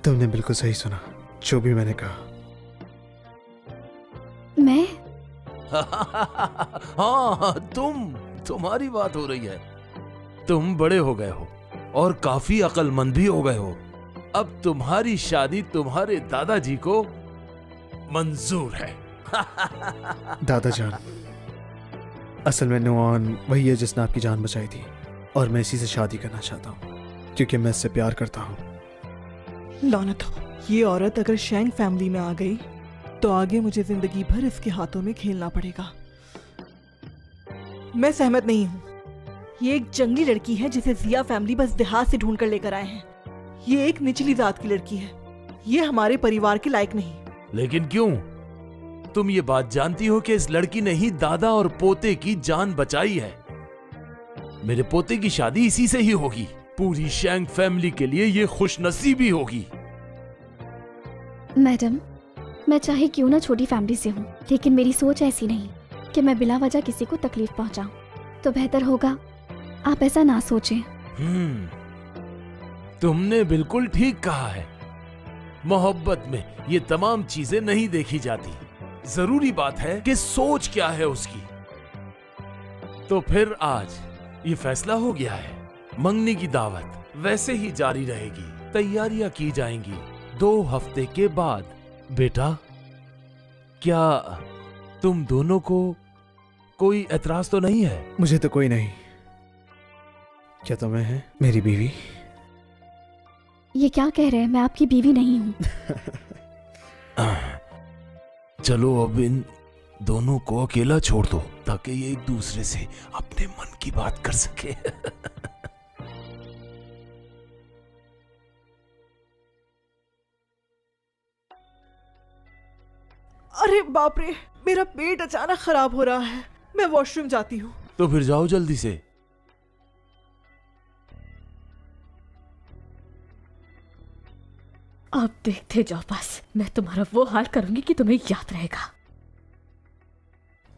तुमने बिल्कुल सही सुना, जो भी मैंने कहा। मैं? हाँ, तुम्हारी बात हो रही है। तुम बड़े हो गए हो और काफी अक्लमंद भी हो गए हो। अब तुम्हारी शादी तुम्हारे दादाजी को मंजूर है। दादाजान, असल में नुआन वही है जिसने आपकी जान बचाई थी और मैं इसी से शादी करना चाहता हूँ क्योंकि मैं इससे प्यार करता हूँ। लानत हो, ये औरत अगर शैंग फैमिली में आ गई तो आगे मुझे जिंदगी भर इसके हाथों में खेलना पड़ेगा। मैं सहमत नहीं हूँ। ये एक जंगली लड़की है जिसे जिया फैमिली बस देहात से ढूंढ कर लेकर आए हैं। ये एक निचली जात की लड़की है। ये हमारे परिवार के लायक नहीं। लेकिन क्यों? तुम ये बात जानती हो कि इस लड़की ने ही दादा और पोते की जान बचाई है। मेरे पोते की शादी इसी से ही होगी। पूरी शैंग फैमिली के लिए ये खुशनसीबी होगी। मैडम, मैं चाहे क्यों ना छोटी फैमिली से हूँ, लेकिन मेरी सोच ऐसी नहीं कि मैं बिला वजह किसी को तकलीफ पहुँचाऊं। तो बेहतर होगा आप ऐसा ना सोचें। तुमने बिल्कुल ठीक कहा है। मोहब्बत में ये तमाम चीजें नहीं देखी जाती। जरूरी बात है कि सोच क्या है उसकी। तो फिर आज ये फैसला हो गया है, मंगनी की दावत वैसे ही जारी रहेगी, तैयारियां की जाएंगी 2 हफ्ते के बाद। बेटा, क्या तुम दोनों को कोई एतराज तो नहीं है? मुझे तो कोई नहीं। क्या तुम्हें है मेरी बीवी? ये क्या कह रहे हैं? मैं आपकी बीवी नहीं हूँ। चलो अब इन दोनों को अकेला छोड़ दो ताकि ये एक दूसरे से अपने मन की बात कर सके। अरे बाप रे, मेरा पेट अचानक खराब हो रहा है। मैं वॉशरूम जाती हूँ। तो फिर जाओ जल्दी से। अब देखते जाओ, बस मैं तुम्हारा वो हाल करूंगी कि तुम्हें याद रहेगा।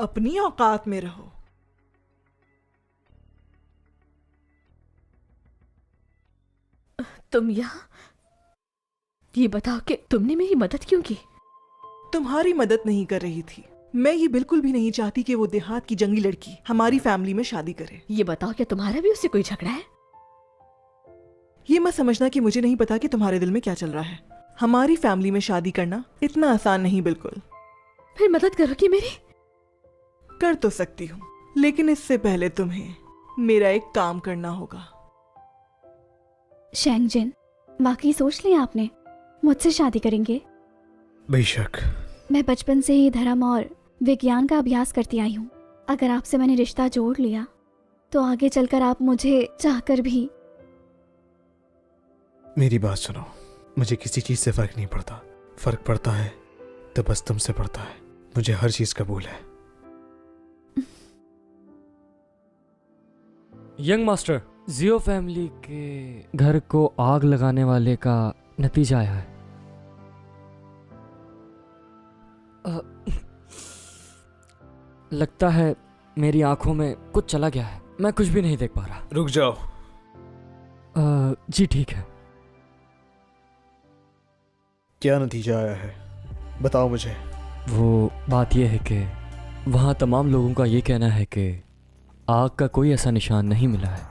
अपनी औकात में रहो। तुम यहाँ, ये बताओ कि तुमने मेरी मदद क्यों की? तुम्हारी मदद नहीं कर रही थी। मैं ये बिल्कुल भी नहीं चाहती कि वो देहात की जंगली लड़की हमारी फैमिली में शादी करे। ये बताओ क्या तुम्हारा भी उससे कोई झगड़ा है? ये मत समझना कि मुझे नहीं पता कि तुम्हारे दिल में क्या चल रहा है। हमारी फैमिली में शादी करना इतना आसान नहीं। बिल्कुल। फिर मदद करोगी मेरी? कर तो सकती हूँ, लेकिन इससे पहले तुम्हें मेरा एक काम करना होगा। शेंगजिन, वाकई सोच लिया आपने? मुझसे शादी करेंगे? बेशक। मैं बचपन से ही धर्म और विज्ञान का अभ्यास करती आई हूँ। अगर आपसे मैंने रिश्ता जोड़ लिया तो आगे चलकर आप मुझे चाहकर भी। मेरी बात सुनो, मुझे किसी चीज से फर्क नहीं पड़ता। फर्क पड़ता है तो बस तुमसे पड़ता है। मुझे हर चीज कबूल है। यंग मास्टर, जियो फैमिली के घर को आग लगाने वाले का नतीजा आया है। लगता है मेरी आंखों में कुछ चला गया है। मैं कुछ भी नहीं देख पा रहा। रुक जाओ। जी ठीक है। क्या नतीजा आया है, बताओ मुझे। वो बात यह है कि वहाँ तमाम लोगों का ये कहना है कि आग का कोई ऐसा निशान नहीं मिला है।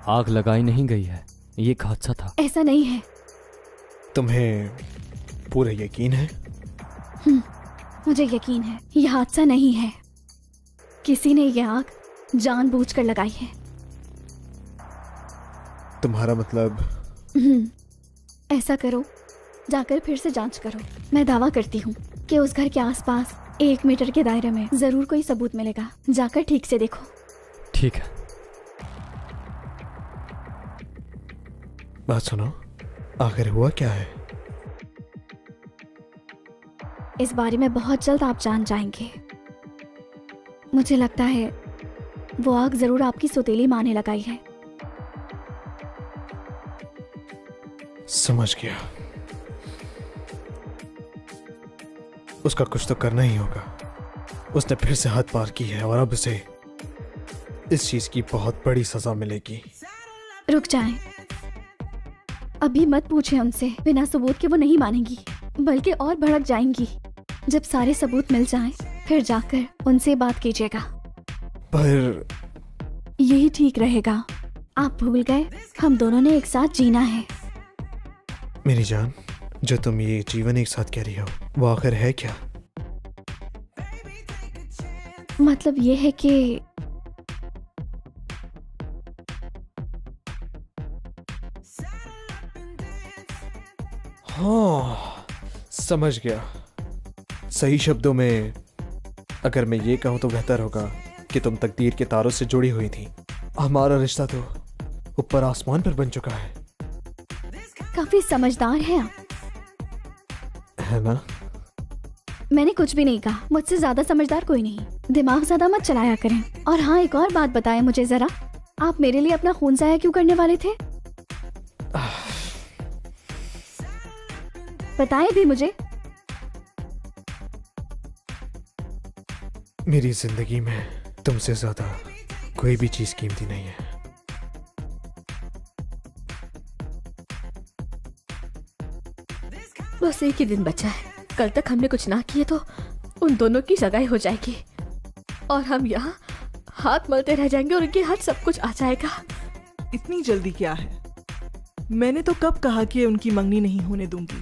आग लगाई नहीं गई है। ये एक हादसा था। ऐसा नहीं है। तुम्हें पूरा यकीन है? मुझे यकीन है ये हादसा नहीं है। किसी ने ये आग जानबूझकर लगाई है। तुम्हारा मतलब? ऐसा करो, जाकर फिर से जांच करो। मैं दावा करती हूँ कि उस घर के आसपास 1 मीटर के दायरे में जरूर कोई सबूत मिलेगा। जाकर ठीक से देखो। ठीक है। बात सुनो, आखिर हुआ क्या है? इस बारे में बहुत जल्द आप जान जाएंगे। मुझे लगता है वो आग जरूर आपकी सौतेली माँ ने लगाई है। समझ गया। उसका कुछ तो करना ही होगा। उसने फिर से हद पार की है और अब उसे इस चीज की बहुत बड़ी सजा मिलेगी। रुक जाएं। अभी मत पूछें उनसे। बिना सबूत के वो नहीं मानेंगी, बल्कि और भड़क जाएंगी। जब सारे सबूत मिल जाएं, फिर जाकर उनसे बात कीजिएगा। पर यही ठीक रहेगा। आप भूल गए हम दोनों ने एक साथ जीना है। मेरी जान, जो तुम ये जीवन एक साथ कह रही हो वो आखिर है क्या? मतलब ये है कि हाँ, समझ गया। सही शब्दों में अगर मैं ये कहूं तो बेहतर होगा कि तुम तकदीर के तारों से जुड़ी हुई थी। हमारा रिश्ता तो ऊपर आसमान पर बन चुका है। काफी समझदार हैं आप। है ना? मैंने कुछ भी नहीं कहा। मुझसे ज्यादा समझदार कोई नहीं। दिमाग ज्यादा मत चलाया करें। और हाँ, एक और बात बताएं मुझे जरा, आप मेरे लिए अपना खून जाया क्यों करने वाले थे? बताएं भी मुझे। मेरी जिंदगी में तुमसे ज्यादा कोई भी चीज कीमती नहीं है। बस एक ही दिन बचा है। कल तक हमने कुछ ना किए तो उन दोनों की सगाई हो जाएगी और हम यहाँ हाथ मलते रह जाएंगे और उनके हाथ सब कुछ आ जाएगा। इतनी जल्दी क्या है? मैंने तो कब कहा कि उनकी मंगनी नहीं होने दूंगी।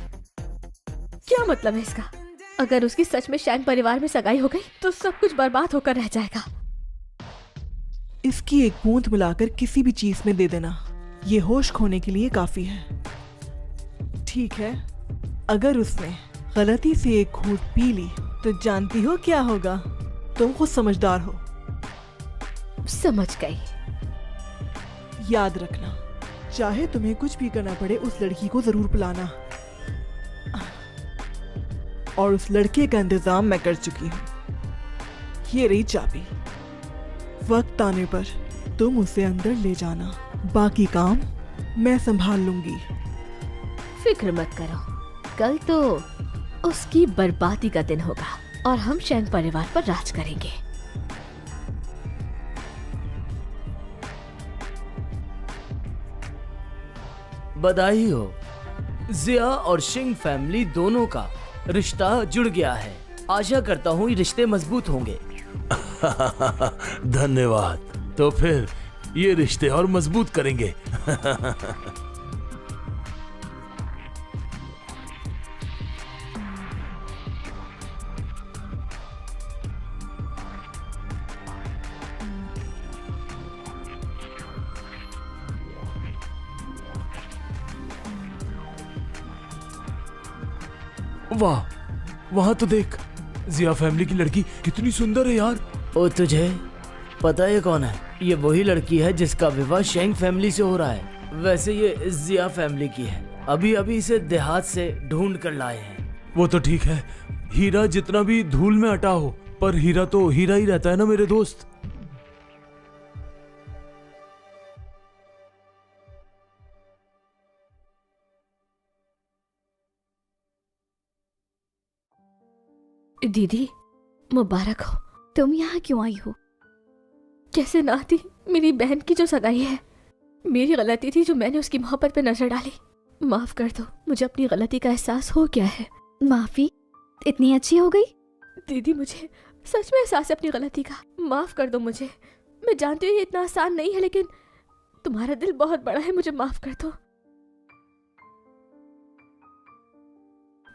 क्या मतलब है इसका? अगर उसकी सच में शैंग परिवार में सगाई हो गई तो सब कुछ बर्बाद होकर रह जाएगा। इसकी एक बूंद मिलाकर किसी भी चीज में दे देना, ये होश खोने के लिए काफी है। ठीक है, अगर उसने गलती से एक घूंट पी ली तो जानती हो क्या होगा? तुम खुद समझदार हो। समझ गई। याद रखना, चाहे तुम्हें कुछ भी करना पड़े, उस लड़की को जरूर बुलाना। और उस लड़के का इंतजाम मैं कर चुकी हूँ। ये रही चाबी। वक्त आने पर तुम उसे अंदर ले जाना, बाकी काम मैं संभाल लूंगी। फिक्र मत करो, कल तो उसकी बर्बादी का दिन होगा और हम शैंग परिवार पर राज करेंगे। बधाई हो, जिया और शिंग फैमिली दोनों का रिश्ता जुड़ गया है। आशा करता हूँ ये रिश्ते मजबूत होंगे। धन्यवाद। तो फिर ये रिश्ते और मजबूत करेंगे। वाह, वहां तो देख, जिया फैमिली की लड़की कितनी सुंदर है यार। ओ, तुझे पता है कौन है? ये वही लड़की है जिसका विवाह शेंग फैमिली से हो रहा है। वैसे ये जिया फैमिली की है। अभी अभी इसे देहात से ढूंढ कर लाए हैं। वो तो ठीक है, हीरा जितना भी धूल में अटा हो, पर हीरा तो हीरा ही रहता है ना मेरे दोस्त। दीदी, मुबारक हो। तुम यहाँ क्यों आई हो? कैसे ना थी, मेरी बहन की जो सगाई है। मेरी गलती थी जो मैंने उसकी मोहब्बत पे नजर डाली। माफ कर दो, मुझे अपनी गलती का एहसास हो गया है। माफी? इतनी अच्छी हो गई? दीदी, मुझे सच में एहसास है अपनी गलती का। माफ कर दो मुझे। मैं जानती हूँ ये इतना आसान नहीं है, लेकिन तुम्हारा दिल बहुत बड़ा है, मुझे माफ कर दो।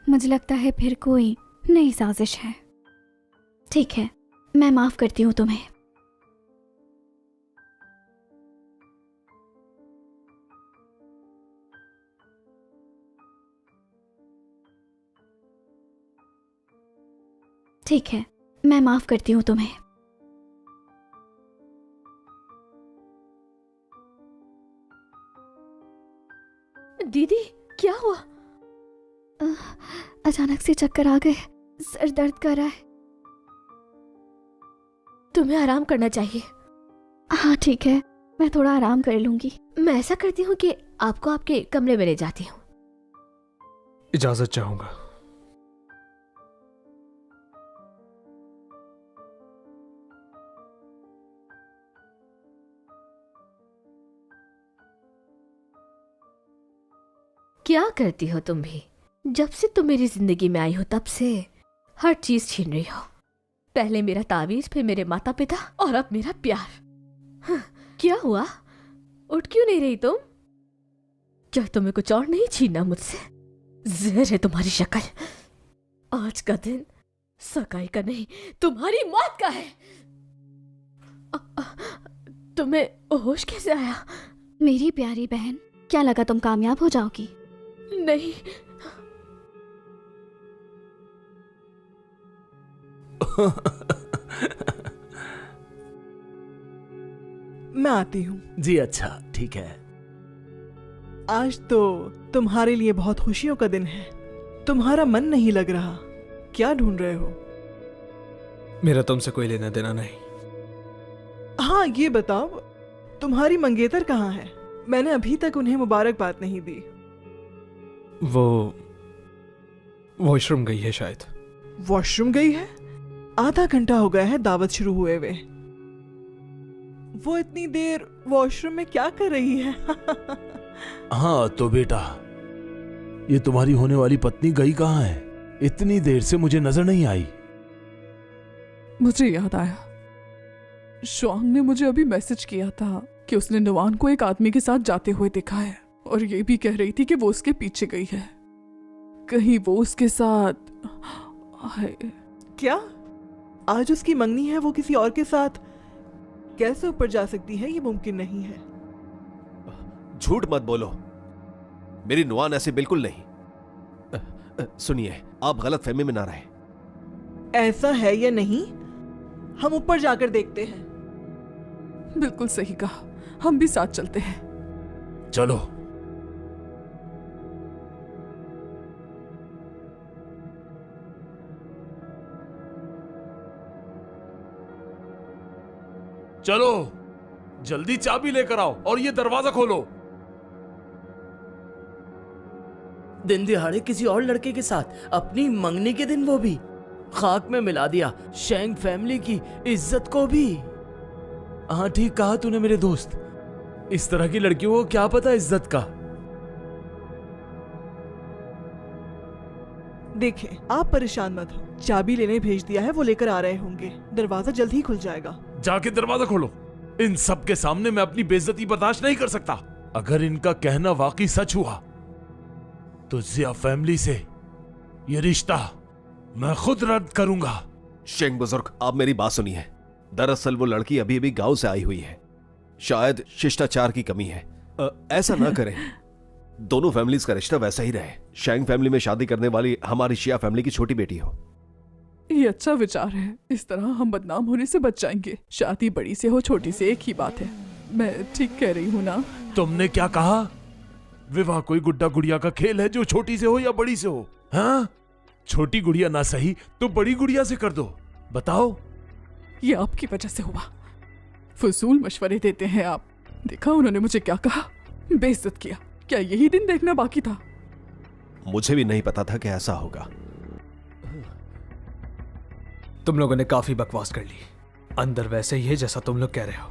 मुझे लगता है फिर कोई नई साजिश है। ठीक है, मैं माफ करती हूँ तुम्हें। ठीक है, मैं माफ करती हूँ तुम्हें। दीदी, क्या हुआ? अचानक से चक्कर आ गए, सर दर्द कर रहा है। तुम्हें आराम करना चाहिए। हाँ ठीक है, मैं थोड़ा आराम कर लूंगी। मैं ऐसा करती हूँ कि आपको आपके कमरे में ले जाती हूँ। इजाजत चाहूंगा। क्या करती हो तुम भी? जब से तुम मेरी जिंदगी में आई हो तब से हर चीज छीन रही हो। पहले मेरा तावीज, फिर मेरे माता पिता और अब मेरा प्यार। हाँ, क्या हुआ? उठ क्यों नहीं रही तुम? क्या तुम्हें कुछ और नहीं छीनना मुझसे? जहर है तुम्हारी शक्ल। आज का दिन सगाई का नहीं, तुम्हारी मौत का है। तुम्हें होश कैसे आया? मेरी प्यारी बहन, क्या लगा तुम कामयाब हो जाओगी? नहीं। मैं आती हूँ। जी अच्छा, ठीक है। आज तो तुम्हारे लिए बहुत खुशियों का दिन है। तुम्हारा मन नहीं लग रहा, क्या ढूंढ रहे हो? मेरा तुमसे कोई लेना देना नहीं। हाँ, ये बताओ तुम्हारी मंगेतर कहाँ है? मैंने अभी तक उन्हें मुबारकबाद नहीं दी। वो वॉशरूम गई है शायद। वॉशरूम गई है? आधा घंटा हो गया है दावत शुरू हुए हुए। वो इतनी देर वॉशरूम में क्या कर रही है? हाँ तो बेटा, ये तुम्हारी होने वाली पत्नी गई कहाँ है? इतनी देर से मुझे नजर नहीं आई। मुझे याद आया, श्वांग ने मुझे अभी मैसेज किया था कि उसने नुवान को एक आदमी के साथ जाते हुए देखा है, और ये भी कह रही थी कि वो उसके पीछे गई है। कहीं वो उसके साथ क्या आज उसकी मंगनी है? वो किसी और के साथ कैसे ऊपर जा सकती है? ये मुमकिन नहीं है। झूठ मत बोलो, मेरी नुआन ऐसे बिल्कुल नहीं। सुनिए, आप गलत फहमी में ना रहे। ऐसा है या नहीं, हम ऊपर जाकर देखते हैं। बिल्कुल सही कहा, हम भी साथ चलते हैं। चलो। चलो, जल्दी चाबी लेकर आओ और ये दरवाजा खोलो। दिन दिहाड़े किसी और लड़के के साथ, अपनी मंगनी के दिन, वो भी खाक में मिला दिया शेंग फैमिली की इज्जत को भी। हाँ ठीक कहा तूने मेरे दोस्त, इस तरह की लड़कियों को क्या पता इज्जत का। देखें, आप परेशान मत हो, चाबी लेने भेज दिया है, वो लेकर आ रहे होंगे। दरवाजा जल्द ही खुल जाएगा। जाके दरवाजा खोलो। इन सब के सामने मैं अपनी बेइज्जती बर्दाश्त नहीं कर सकता। अगर इनका कहना वाकई सच हुआ तो जिया फैमिली से ये रिश्ता मैं खुद रद्द करूंगा। शेंग बुजुर्ग, आप मेरी बात सुनिए। दरअसल वो लड़की अभी अभी गांव से आई हुई है, शायद शिष्टाचार की कमी है। ऐसा ना करें, दोनों फैमिलीज का रिश्ता वैसा ही रहे। शेंग फैमिली में शादी करने वाली हमारी शिया फैमिली की छोटी बेटी हो। ये अच्छा विचार है, इस तरह हम बदनाम होने से बच जाएंगे। शादी बड़ी से हो छोटी से एक ही बात है। मैं ठीक कह रही हूँ ना? तुमने क्या कहा? विवाह कोई गुड्डा गुड़िया का खेल है जो छोटी से हो या बड़ी से हो? हाँ, छोटी गुड़िया ना सही तो बड़ी गुड़िया से कर दो। बताओ। ये आपकी वजह से हुआ। फजूल मशवरे देते हैं आप। देखा उन्होंने मुझे क्या कहा, बेइज्जत किया। क्या यही दिन देखना बाकी था? मुझे भी नहीं पता था कि ऐसा होगा। तुम लोगों ने काफी बकवास कर ली। अंदर वैसे ही है जैसा तुम लोग कह रहे हो।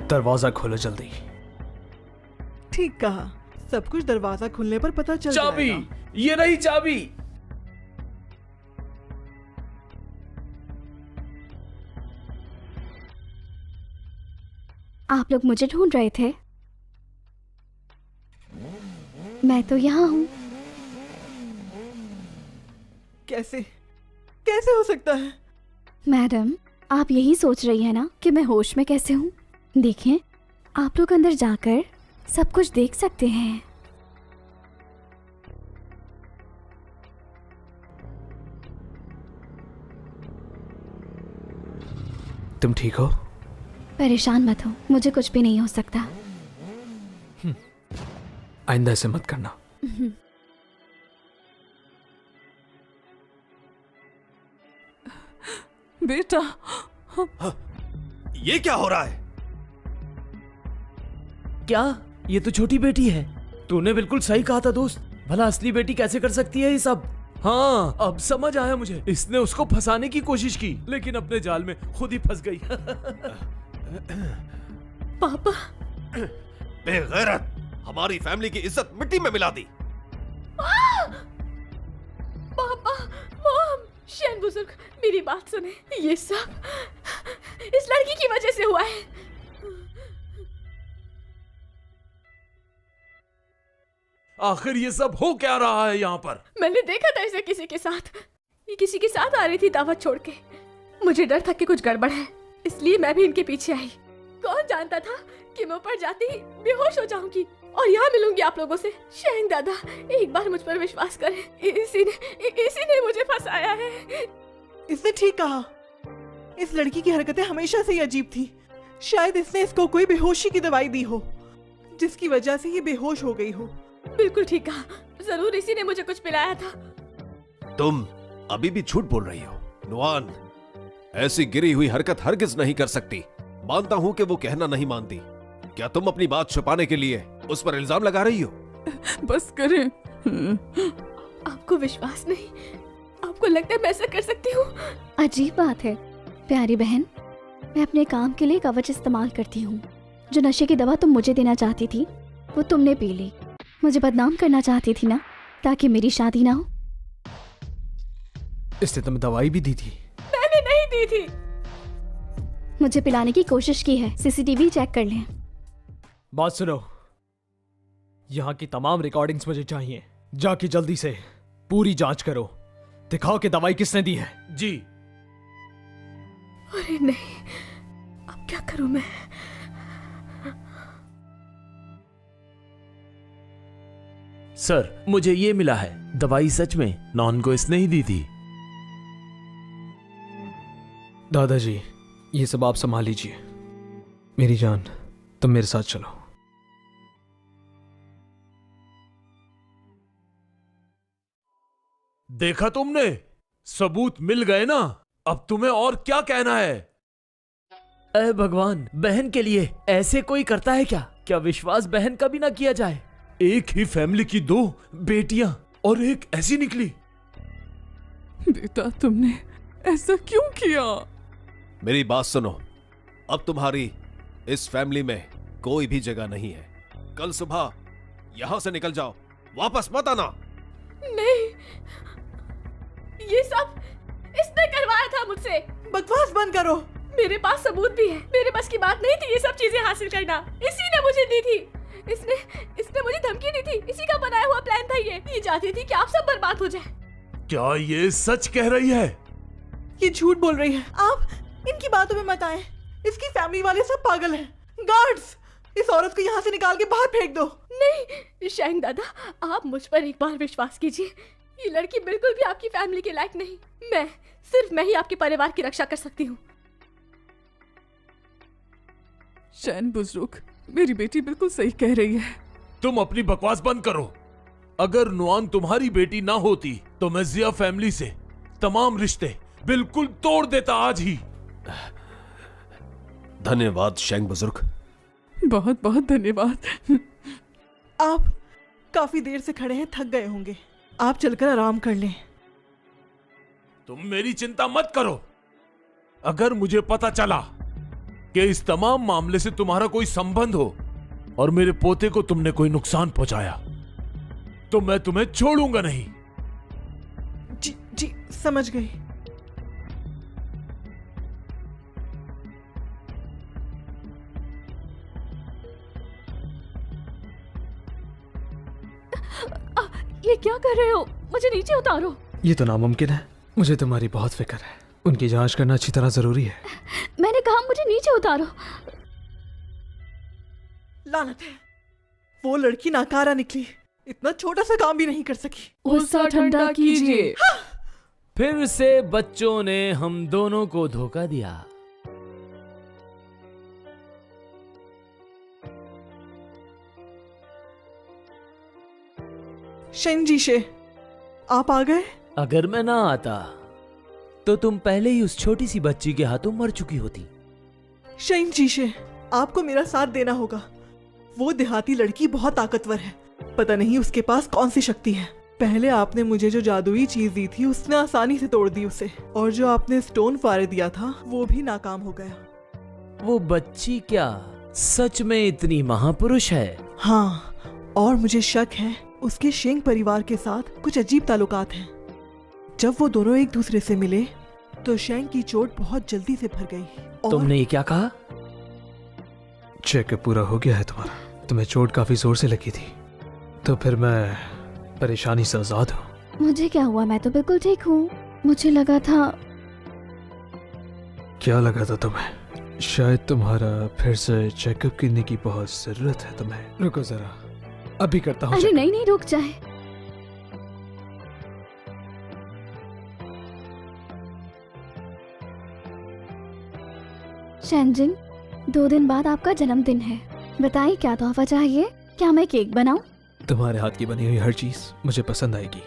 दरवाजा खोलो जल्दी। ठीक कहा, सब कुछ दरवाजा खुलने पर पता चल चाबी, जाएगा। ये रही चाबी। आप लोग मुझे ढूंढ रहे थे? मैं तो यहाँ हूँ। कैसे कैसे हो सकता है? मैडम, आप यही सोच रही है ना कि मैं होश में कैसे हूँ? देखें, आप लोग अंदर जाकर सब कुछ देख सकते हैं। तुम ठीक हो? परेशान मत हो, मुझे कुछ भी नहीं हो सकता। आइंदा ऐसे मत करना। बेटा, ये क्या हो रहा है? क्या ये तो छोटी बेटी है? तूने बिल्कुल सही कहा था दोस्त। भला असली बेटी कैसे कर सकती है ये सब? हाँ, अब समझ आया मुझे। इसने उसको फंसाने की कोशिश की लेकिन अपने जाल में खुद ही फंस गई। पापा, बेगैरत, हमारी फैमिली की इज्जत मिट्टी में मिला दी। पापा, मॉम, शेन बुजुर्ग, मेरी बात सुने। ये सब इस लड़की की वजह से हुआ है। आखिर ये सब हो क्या रहा है यहाँ पर? मैंने देखा था इसे किसी के साथ। ये किसी के साथ आ रही थी दावत छोड़ के। मुझे डर था कि कुछ गड़बड़ है, इसलिए मैं भी इनके पीछे आई। कौन जानता था कि मैं ऊपर जाती ही बेहोश हो जाऊंगी और यहाँ मिलूंगी आप लोगों से। शेंग दादा, एक बार मुझ पर विश्वास करें, इसी ने मुझे फंसाया है। इसने ठीक कहा। इस लड़की की हरकतें हमेशा से ही अजीब थी। शायद इसने इसको कोई बेहोशी की दवाई दी हो, जिसकी वजह से ये बेहोश हो गई हो। बिल्कुल ठीक कहा, जरूर इसी ने मुझे कुछ पिलाया था। तुम अभी भी झूठ बोल रही हो नुआन। ऐसी गिरी हुई हरकत हरगिज नहीं कर सकती। मानता हूं कि वो कहना नहीं मानती। क्या तुम अपनी बात छुपाने के लिए उस पर इल्जाम लगा रही हो? बस करें। आपको विश्वास नहीं? आपको लगता है मैं ऐसा कर सकती हूँ? अजीब बात है प्यारी बहन, मैं अपने काम के लिए कवच इस्तेमाल करती हूँ। जो नशे की दवा तुम मुझे देना चाहती थी वो तुमने पी ली। मुझे बदनाम करना चाहती थी ना, ताकि मेरी शादी ना हो। इसने तुम्हें दवाई भी दी थी? मैंने नहीं दी थी। मुझे पिलाने की कोशिश की है। सीसीटीवी चेक कर लें। बात सुनो, यहाँ की तमाम रिकॉर्डिंग्स मुझे चाहिए। जाके जल्दी से पूरी जांच करो, दिखाओ कि दवाई किसने दी है। जी। अरे नहीं, अब क्या करूं मैं? सर, मुझे ये मिला है, दवाई सच में नॉन को इसने ही दी थी। दादाजी, ये सब आप संभाल लीजिए। मेरी जान, तुम मेरे साथ चलो। देखा तुमने, सबूत मिल गए ना। अब तुम्हें और क्या कहना है? अरे भगवान, बहन के लिए ऐसे कोई करता है क्या? क्या विश्वास बहन का भी ना किया जाए? एक ही फैमिली की 2 बेटियां और एक ऐसी निकली। बेटा, तुमने ऐसा क्यों किया? मेरी बात सुनो, अब तुम्हारी इस फैमिली में कोई भी जगह नहीं है। कल सुबह यहां से निकल जाओ, वापस मत आना। नहीं, ये सब इसने करवाया था मुझसे। बकवास बंद करो। मेरे पास सबूत भी है। मेरे बस की बात नहीं थी ये सब चीजें हासिल करना। इसी ने मुझे दी थी। इसने मुझे धमकी दी थी। इसी का बनाया हुआ प्लान था ये चाहती थी कि आप सब बर्बाद हो जाए। क्या ये सच कह रही है? ये झूठ बोल रही है। आप इनकी बातों में मत आए। इसकी फैमिली वाले सब पागल हैं। गार्ड्स, इस औरत को यहाँ से निकाल के बाहर फेंक दो। नहीं शैंग दादा, आप मुझ पर एक बार विश्वास कीजिए। ये लड़की बिल्कुल भी आपकी फैमिली के लायक नहीं। सिर्फ मैं ही आपके परिवार की रक्षा कर सकती हूँ। शैन बुजुर्ग, मेरी बेटी बिल्कुल सही कह रही है। तुम अपनी बकवास बंद करो। अगर नुआन तुम्हारी बेटी ना होती तो मैं जिया फैमिली से तमाम रिश्ते बिल्कुल तोड़ देता आज ही। धन्यवाद शैंग बुजुर्ग। बहुत बहुत धन्यवाद। आप काफी देर से खड़े हैं, थक गए होंगे। आप चलकर आराम कर लें। तुम मेरी चिंता मत करो। अगर मुझे पता चला कि इस तमाम मामले से तुम्हारा कोई संबंध हो और मेरे पोते को तुमने कोई नुकसान पहुंचाया तो मैं तुम्हें छोड़ूंगा नहीं। जी समझ गई। ये क्या कर रहे हो? मुझे नीचे उतारो। ये तो नामुमकिन है। मुझे तुम्हारी बहुत फिक्र है। उनकी जांच करना अच्छी तरह जरूरी है। मैंने कहा मुझे नीचे उतारो। लानत है, वो लड़की नाकारा निकली। इतना छोटा सा काम भी नहीं कर सकी। गुस्सा ठंडा कीजिए। फिर से बच्चों ने हम दोनों को धोखा दिया। शेंजीशे, आप आ गए? अगर मैं ना आता तो तुम पहले ही उस छोटी सी बच्ची के हाथों मर चुकी होती। शेंजीशे, आपको मेरा साथ देना होगा। वो देहाती लड़की बहुत ताकतवर है। पता नहीं उसके पास कौन सी शक्ति है। पहले आपने मुझे जो जादुई चीज दी थी उसने आसानी से तोड़ दी उसे, और जो आपने स्टोन फायर दिया था वो भी नाकाम हो गया। वो बच्ची क्या सच में इतनी महापुरुष है? हाँ, और मुझे शक है उसके शेंग परिवार के साथ कुछ अजीब ताल्लुकात हैं। जब वो दोनों एक दूसरे से मिले तो शेंग की चोट बहुत जल्दी से भर गई। और तुमने ये क्या कहा? चेकअप पूरा हो गया है तुम्हारा। तुम्हें चोट काफी जोर से लगी थी, तो फिर मैं परेशानी से आजाद हूँ। मुझे क्या हुआ? मैं तो बिल्कुल ठीक हूँ। मुझे लगा था। क्या लगा था तुम्हें? शायद तुम्हारा फिर से चेकअप करने की बहुत जरूरत है तुम्हें। रुको जरा, अभी करता हूँ। अरे नहीं, रुक जाए। शेंजिन, 2 दिन बाद आपका जन्मदिन है। बताइए क्या तोहफा चाहिए? क्या मैं केक बनाऊं? तुम्हारे हाथ की बनी हुई हर चीज मुझे पसंद आएगी।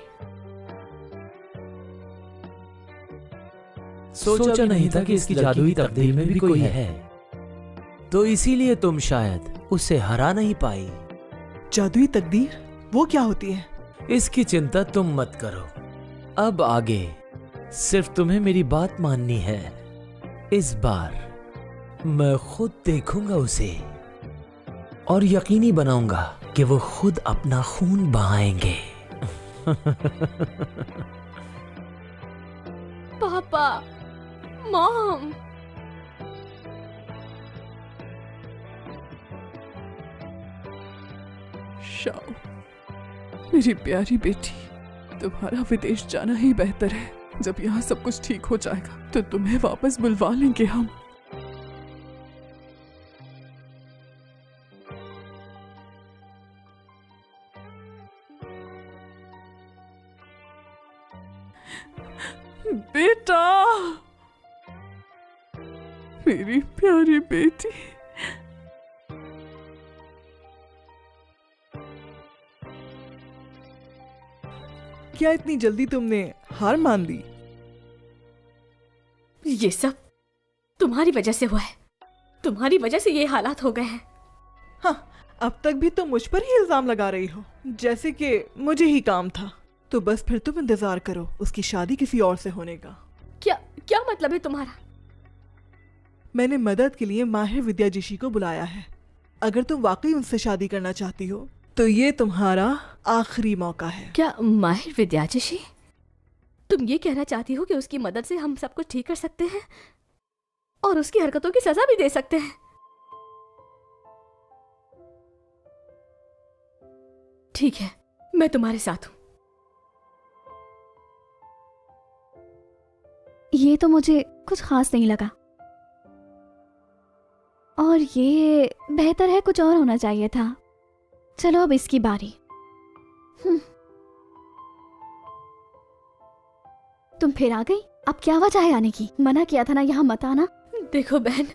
सोचा नहीं था कि इसकी जादुई तकदीर में भी कोई है, तो इसीलिए तुम शायद उसे हरा नहीं पाई। जादुई तकदीर वो क्या होती है? इसकी चिंता तुम मत करो। अब आगे सिर्फ तुम्हें मेरी बात माननी है। इस बार मैं खुद देखूंगा उसे और यकीनी बनाऊंगा कि वो खुद अपना खून बहाएंगे। पापा, मॉम, शाओ, मेरी प्यारी बेटी, तुम्हारा विदेश जाना ही बेहतर है। जब यहाँ सब कुछ ठीक हो जाएगा तो तुम्हें वापस बुलवा लेंगे हम। बेटा, मेरी प्यारी बेटी। क्या इतनी जल्दी तुमने हार मान ली? ये सब तुम्हारी वजह से हुआ है। तुम्हारी वजह से ये हालात हो गए हैं। हाँ, अब तक भी तुम मुझ पर ही इल्जाम लगा रही हो, जैसे कि मुझे ही काम था। तो बस फिर तुम इंतजार करो उसकी शादी किसी और से होने का। क्या क्या मतलब है तुम्हारा? मैंने मदद के लिए माहिर विद्याजीशी को बुलाया है। अगर तुम वाकई उनसे शादी करना चाहती हो तो ये तुम्हारा आखिरी मौका है। क्या माहिर विद्याजीशी? तुम ये कहना चाहती हो कि उसकी मदद से हम सब कुछ ठीक कर सकते हैं और उसकी हरकतों की सजा भी दे सकते हैं? ठीक है, मैं तुम्हारे साथ हूं। ये तो मुझे कुछ खास नहीं लगा, और ये बेहतर है, कुछ और होना चाहिए था। चलो अब इसकी बारी। तुम फिर आ गई। अब क्या वजह है आने की? मना किया था ना यहाँ मत आना। देखो बहन,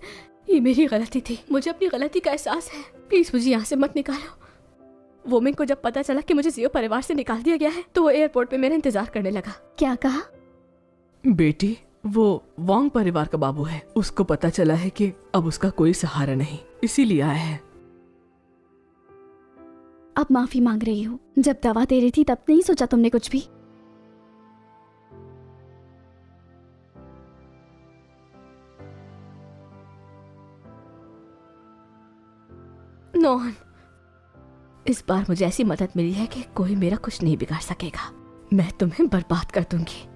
ये मेरी गलती थी। मुझे अपनी गलती का एहसास है। प्लीज मुझे यहाँ से मत निकालो। वोमिंग को जब पता चला कि मुझे जियो परिवार से निकाल दिया गया है तो वो एयरपोर्ट पे मेरा इंतजार करने लगा। क्या कहा? बेटी, वो वांग परिवार का बाबू है। उसको पता चला है कि अब उसका कोई सहारा नहीं, इसीलिए आया है। अब माफी मांग रही हो? जब दवा दे रही थी तब नहीं सोचा तुमने कुछ भी? नोहन, इस बार मुझे ऐसी मदद मिली है कि कोई मेरा कुछ नहीं बिगाड़ सकेगा। मैं तुम्हें बर्बाद कर दूंगी।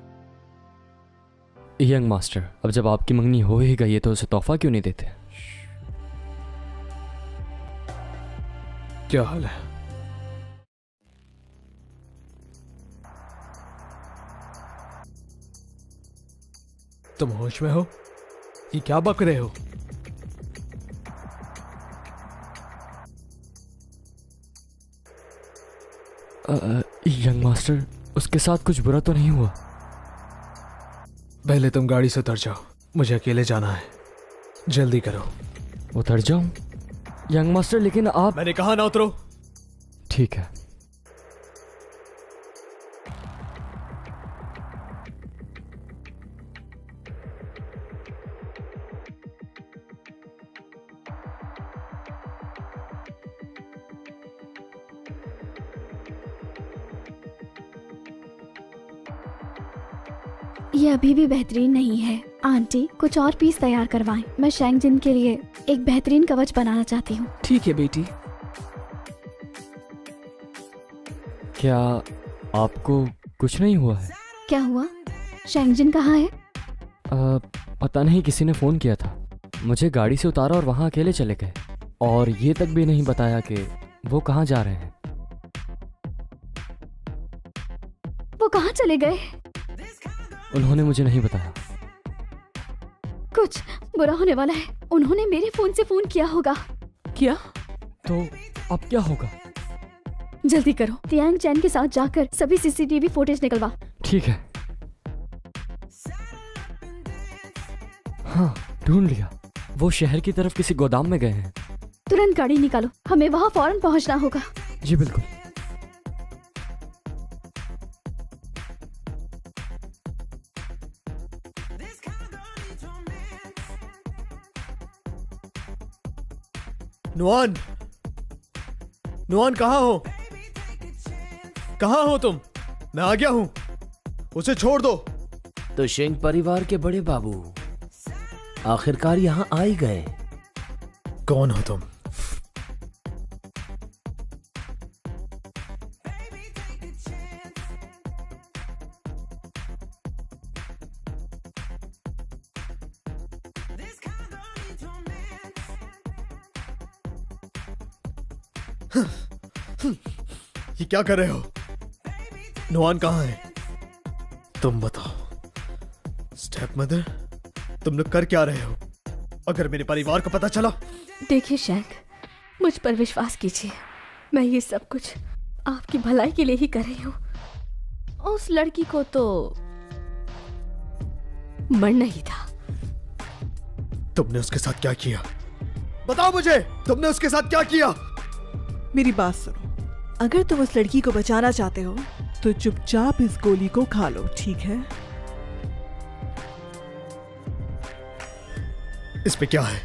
यंग मास्टर, अब जब आपकी मंगनी हो ही गई है तो उसे तोहफा क्यों नहीं देते? क्या हाल है? तुम होश में हो? ये क्या बक रहे हो? यंग मास्टर, उसके साथ कुछ बुरा तो नहीं हुआ? पहले तुम गाड़ी से उतर जाओ, मुझे अकेले जाना है। जल्दी करो। उतर जाऊं? यंग मास्टर, लेकिन आप... मैंने कहा ना उतरो। ठीक है। ये अभी भी बेहतरीन नहीं है। आंटी, कुछ और पीस तैयार करवाएं। मैं शेंगजिन के लिए एक बेहतरीन कवच बनाना चाहती हूँ। ठीक है बेटी। क्या आपको कुछ नहीं हुआ है? क्या हुआ? शेंगजिन कहाँ है? पता नहीं, किसी ने फोन किया था। मुझे गाड़ी से उतारा और वहां अकेले चले गए, और ये तक भी नहीं बताया कि वो कहाँ जा रहे हैं। वो कहाँ चले गए? उन्होंने मुझे नहीं बताया। कुछ बुरा होने वाला है। उन्होंने मेरे फोन से फोन किया होगा। क्या? तो अब क्या होगा? जल्दी करो, तियांग चैन के साथ जाकर सभी सीसीटीवी फुटेज निकलवा। ठीक है। हाँ, ढूंढ लिया। वो शहर की तरफ किसी गोदाम में गए हैं। तुरंत गाड़ी निकालो, हमें वहाँ फौरन पहुँचना होगा। जी बिल्कुल। नुआन, नुआन कहाँ हो? कहाँ हो तुम? मैं आ गया हूं, उसे छोड़ दो। तो शेंग परिवार के बड़े बाबू आखिरकार यहाँ आ ही गए। कौन हो तुम? ये क्या कर रहे हो? नुआन कहाँ है? तुम बताओ। स्टेप मदर, तुम लोग कर क्या रहे हो? अगर मेरे परिवार को पता चला। देखिए शैंक, मुझ पर विश्वास कीजिए, मैं ये सब कुछ आपकी भलाई के लिए ही कर रही हूँ। उस लड़की को तो मरना ही था। तुमने उसके साथ क्या किया? बताओ मुझे, तुमने उसके साथ क्या किया? मेरी बात सुनो, अगर तुम उस लड़की को बचाना चाहते हो तो चुपचाप इस गोली को खा लो, ठीक है? इस पे क्या है?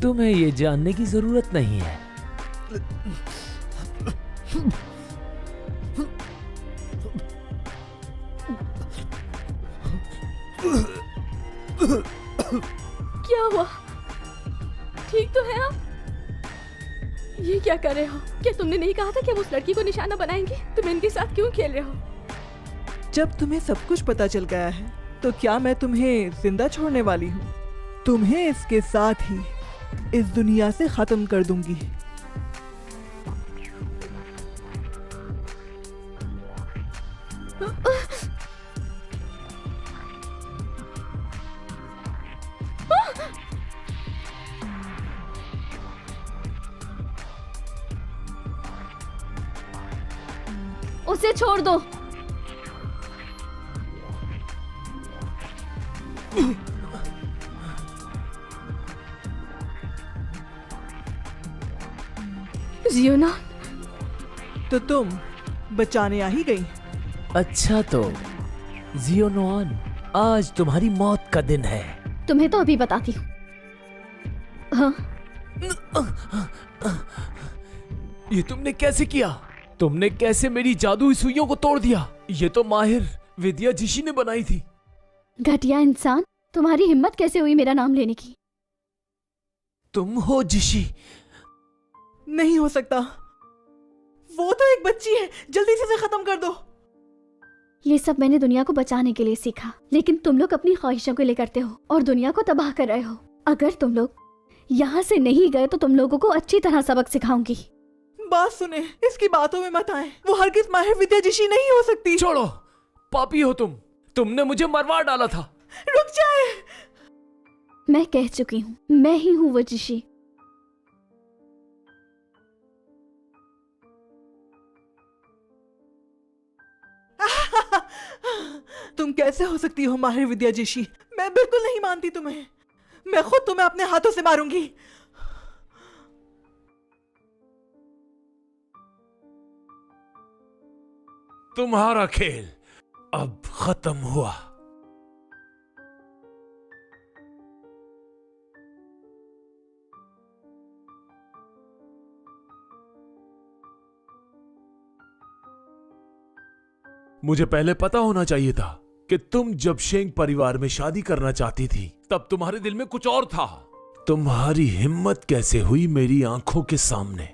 तुम्हें ये जानने की जरूरत नहीं है। क्या हुआ? ठीक तो है आप? ये क्या कर रहे हो? क्या तुमने नहीं कहा था कि हम उस लड़की को निशाना बनाएंगे? तुम इनके साथ क्यों खेल रहे हो? जब तुम्हें सब कुछ पता चल गया है तो क्या मैं तुम्हें जिंदा छोड़ने वाली हूँ? तुम्हें इसके साथ ही इस दुनिया से खत्म कर दूंगी। उसे छोड़ दो। जियोना, तो तुम बचाने आ ही गई? अच्छा तो जियोनोन, आज तुम्हारी मौत का दिन है। तुम्हें तो अभी बताती हूँ। हाँ, ये तुमने कैसे किया? तुमने कैसे मेरी जादुई सुइयों को तोड़ दिया? ये तो माहिर विद्या जिशी ने बनाई थी। घटिया इंसान, तुम्हारी हिम्मत कैसे हुई मेरा नाम लेने की? तुम हो जिशी? नहीं हो सकता, वो तो एक बच्ची है। जल्दी से इसे खत्म कर दो। ये सब मैंने दुनिया को बचाने के लिए सीखा, लेकिन तुम लोग अपनी ख्वाहिशों के लिए करते हो और दुनिया को तबाह कर रहे हो। अगर तुम लोग यहाँ से नहीं गए तो तुम लोगों को अच्छी तरह सबक सिखाऊंगी। बात सुने, इसकी बातों में मत आए। वो हरगिज माहिर विद्या जिशी नहीं हो सकती। छोड़ो, पापी हो तुम। तुमने मुझे मरवा डाला था। रुक जाए। मैं कह चुकी हूँ, मैं ही हूँ वो जिशी। तुम कैसे हो सकती हो माहिर विद्या जिशी? मैं बिल्कुल नहीं मानती तुम्हें। मैं खुद तुम्हें अपने हाथों से मारूंगी। तुम्हारा खेल अब खत्म हुआ। मुझे पहले पता होना चाहिए था कि तुम जब शेंग परिवार में शादी करना चाहती थी तब तुम्हारे दिल में कुछ और था। तुम्हारी हिम्मत कैसे हुई मेरी आंखों के सामने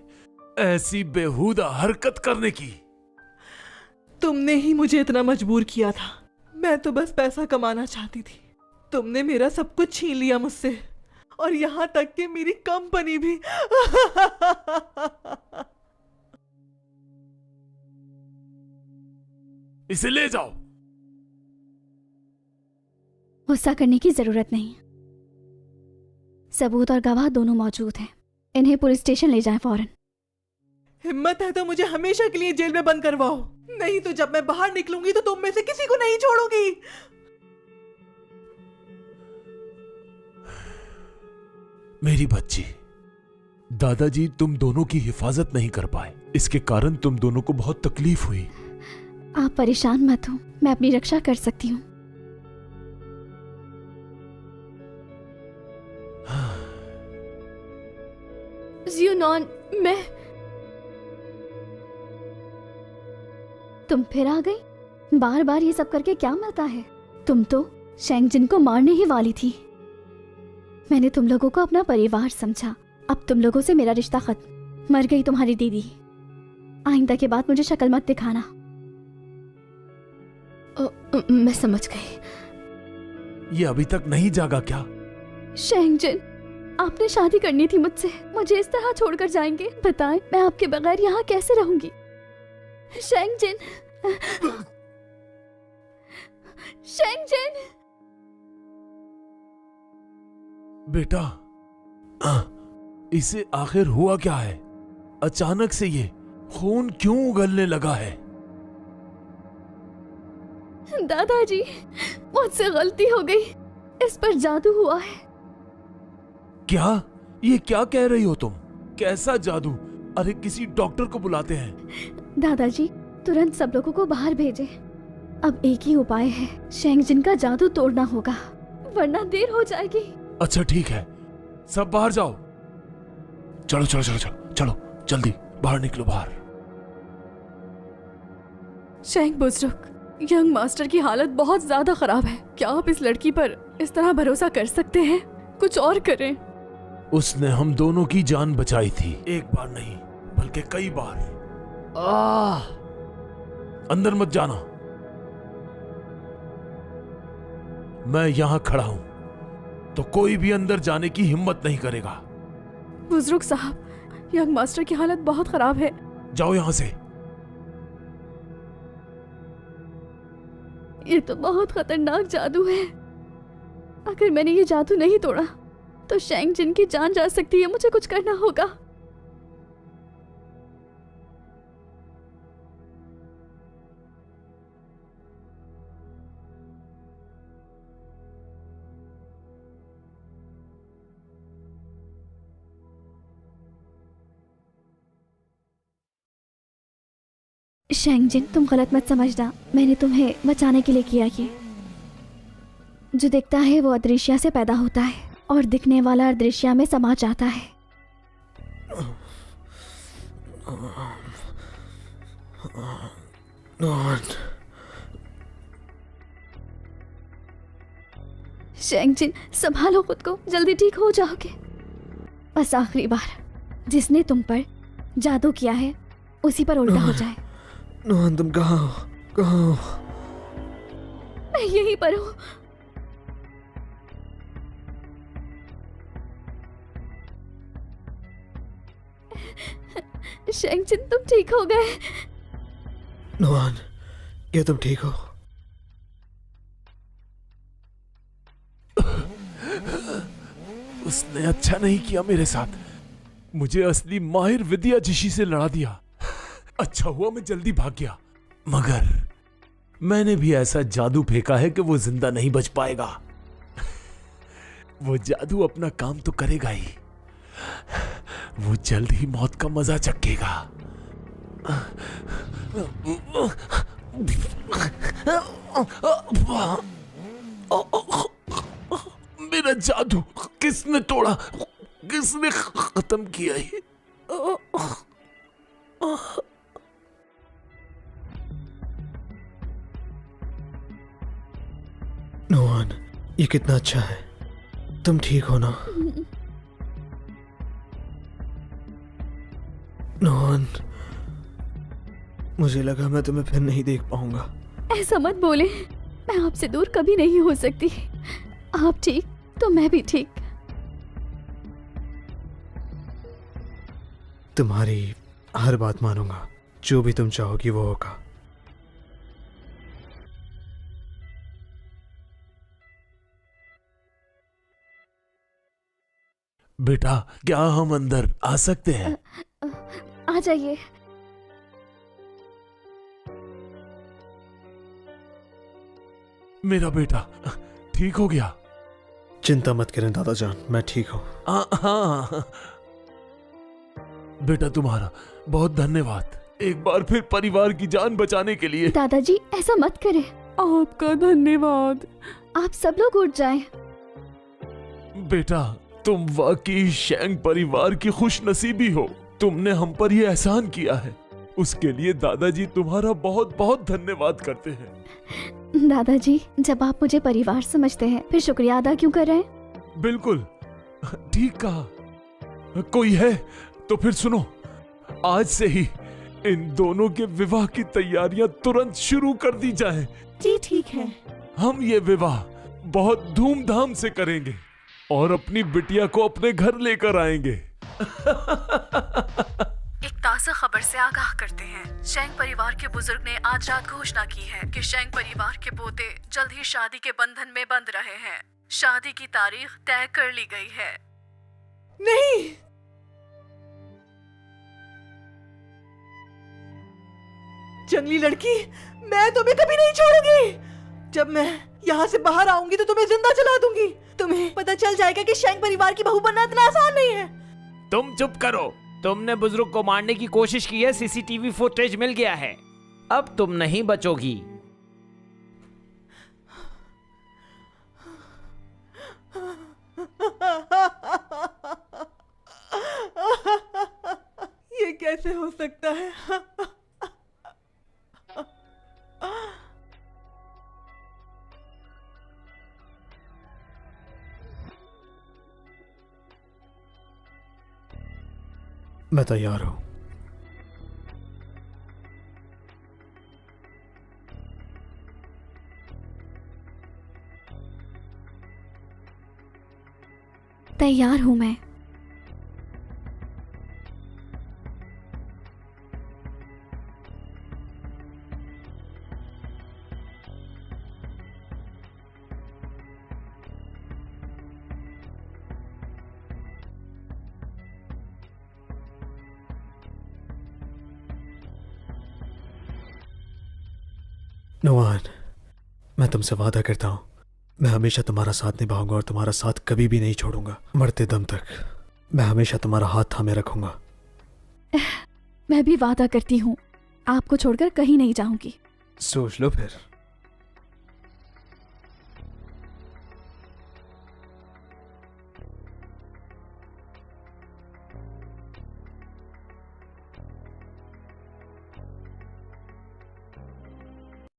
ऐसी बेहुदा हरकत करने की? तुमने ही मुझे इतना मजबूर किया था। मैं तो बस पैसा कमाना चाहती थी। तुमने मेरा सब कुछ छीन लिया मुझसे, और यहां तक कि मेरी कंपनी भी। इसे ले जाओ। गुस्सा करने की जरूरत नहीं, सबूत और गवाह दोनों मौजूद हैं। इन्हें पुलिस स्टेशन ले जाएं फौरन। हिम्मत है तो मुझे हमेशा के लिए जेल में बंद करवाओ, नहीं तो जब मैं बाहर निकलूंगी तो तुम में से किसी को नहीं छोड़ूंगी। मेरी बच्ची, दादाजी तुम दोनों की हिफाजत नहीं कर पाए। इसके कारण तुम दोनों को बहुत तकलीफ हुई। आप परेशान मत हो, मैं अपनी रक्षा कर सकती हूँ। ज़ियोनॉन, मैं तुम फिर आ गई। बार बार ये सब करके क्या मिलता है? तुम तो शेंगजिन को मारने ही वाली थी। मैंने तुम लोगों को अपना परिवार समझा। अब तुम लोगों से मेरा रिश्ता खत्म। मर गई तुम्हारी दीदी। आइंदा के बाद मुझे शक्ल मत दिखाना। मैं समझ गई। ये अभी तक नहीं जागा क्या? शेंगजिन, आपने शादी करनी थी मुझसे। मुझे इस तरह छोड़कर जाएंगे? बताएं, मैं आपके बगैर यहाँ कैसे रहूंगी? शेंगजिन, शेंगजिन। बेटा, इसे आखिर हुआ क्या है? अचानक से ये खून क्यों उगलने लगा है? दादाजी, मुझसे गलती हो गई। इस पर जादू हुआ है। क्या? ये क्या कह रही हो तुम? कैसा जादू? अरे किसी डॉक्टर को बुलाते हैं। दादाजी, तुरंत सब लोगों को बाहर भेजें। अब एक ही उपाय है, शेंगजिन का जादू तोड़ना होगा, वरना देर हो जाएगी। अच्छा ठीक है, सब बाहर जाओ। चलो चलो चलो चलो चलो, जल्दी बाहर निकलो, बाहर। शेंग बुजुर्ग, यंग मास्टर की हालत बहुत ज्यादा खराब है। क्या आप इस लड़की पर इस तरह भरोसा कर सकते हैं? कुछ और करें। उसने हम दोनों की जान बचाई थी, एक बार नहीं बल्कि कई बार। अंदर मत जाना, मैं यहां खड़ा हूं तो कोई भी अंदर जाने की हिम्मत नहीं करेगा। बुजुर्ग साहब, यंग मास्टर की हालत बहुत खराब है। जाओ यहां से। ये तो बहुत खतरनाक जादू है। अगर मैंने ये जादू नहीं तोड़ा तो शेंगजिन की जान जा सकती है। मुझे कुछ करना होगा। शेंगजिन, तुम गलत मत समझना। मैंने तुम्हें बचाने के लिए किया ये। जो दिखता है वो अदृश्य से पैदा होता है और दिखने वाला अदृश्य में समा जाता है। शेंगजिन, संभालो खुद को, जल्दी ठीक हो जाओगे। बस आखिरी बार, जिसने तुम पर जादू किया है उसी पर उल्टा हो जाए। नोहन, तुम कहाँ हो? कहाँ हो? मैं यहीं पर हूँ। शेंगजिन, तुम ठीक हो गए? नोहन, क्या तुम ठीक हो? उसने अच्छा नहीं किया मेरे साथ। मुझे असली माहिर विद्या जिशी से लड़ा दिया। अच्छा हुआ मैं जल्दी भाग गया, मगर मैंने भी ऐसा जादू फेंका है कि वो जिंदा नहीं बच पाएगा। वो जादू अपना काम तो करेगा ही, वो जल्द ही मौत का मजा चखेगा। मेरा जादू किसने तोड़ा? किसने खत्म किया ये? नोहन, ये कितना अच्छा है। तुम ठीक हो ना? नोहन, मुझे लगा मैं तुम्हें फिर नहीं देख पाऊंगा। ऐसा मत बोले, मैं आपसे दूर कभी नहीं हो सकती। आप ठीक तो मैं भी ठीक। तुम्हारी हर बात मानूंगा, जो भी तुम चाहोगी वो होगा। बेटा, क्या हम अंदर आ सकते हैं? आ जाइए। मेरा बेटा ठीक हो गया? चिंता मत करें दादाजान, मैं ठीक हूँ। हाँ बेटा, तुम्हारा बहुत धन्यवाद, एक बार फिर परिवार की जान बचाने के लिए। दादाजी, ऐसा मत करें। आपका धन्यवाद। आप सब लोग उठ जाएं। बेटा, तुम वाकई शेंग परिवार की खुशनसीबी हो। तुमने हम पर ये एहसान किया है, उसके लिए दादाजी तुम्हारा बहुत बहुत धन्यवाद करते हैं। दादाजी, जब आप मुझे परिवार समझते हैं फिर शुक्रिया अदा क्यों कर रहे हैं? बिल्कुल ठीक कहा। कोई है तो फिर सुनो, आज से ही इन दोनों के विवाह की तैयारियां तुरंत शुरू कर दी जाएं। जी ठीक है। हम ये विवाह बहुत धूमधाम से करेंगे और अपनी बिटिया को अपने घर लेकर आएंगे। एक ताज़ा खबर से आगाह करते हैं। शेंग परिवार के बुजुर्ग ने आज रात घोषणा की है कि शेंग परिवार के पोते जल्द ही शादी के बंधन में बंध रहे हैं। शादी की तारीख तय कर ली गई है। नहीं, जंगली लड़की, मैं तुम्हें कभी नहीं छोड़ूंगी। जब मैं यहाँ से बाहर आऊंगी तो तुम्हें जिंदा जला दूंगी। तुम्हें पता चल जाएगा कि शेंग परिवार की बहू बनना इतना आसान नहीं है। तुम चुप करो। तुमने बुजुर्ग को मारने की कोशिश की है, सीसीटीवी फुटेज मिल गया है। अब तुम नहीं बचोगी। ये कैसे हो सकता है? मैं तैयार हूं। तैयार हूं मैं। नुआन, मैं तुमसे वादा करता हूं, मैं हमेशा तुम्हारा साथ निभाऊंगा और तुम्हारा साथ कभी भी नहीं छोड़ूंगा। मरते दम तक मैं हमेशा तुम्हारा हाथ थामे रखूंगा। मैं भी वादा करती हूँ, आपको छोड़कर कहीं नहीं जाऊंगी। सोच लो फिर।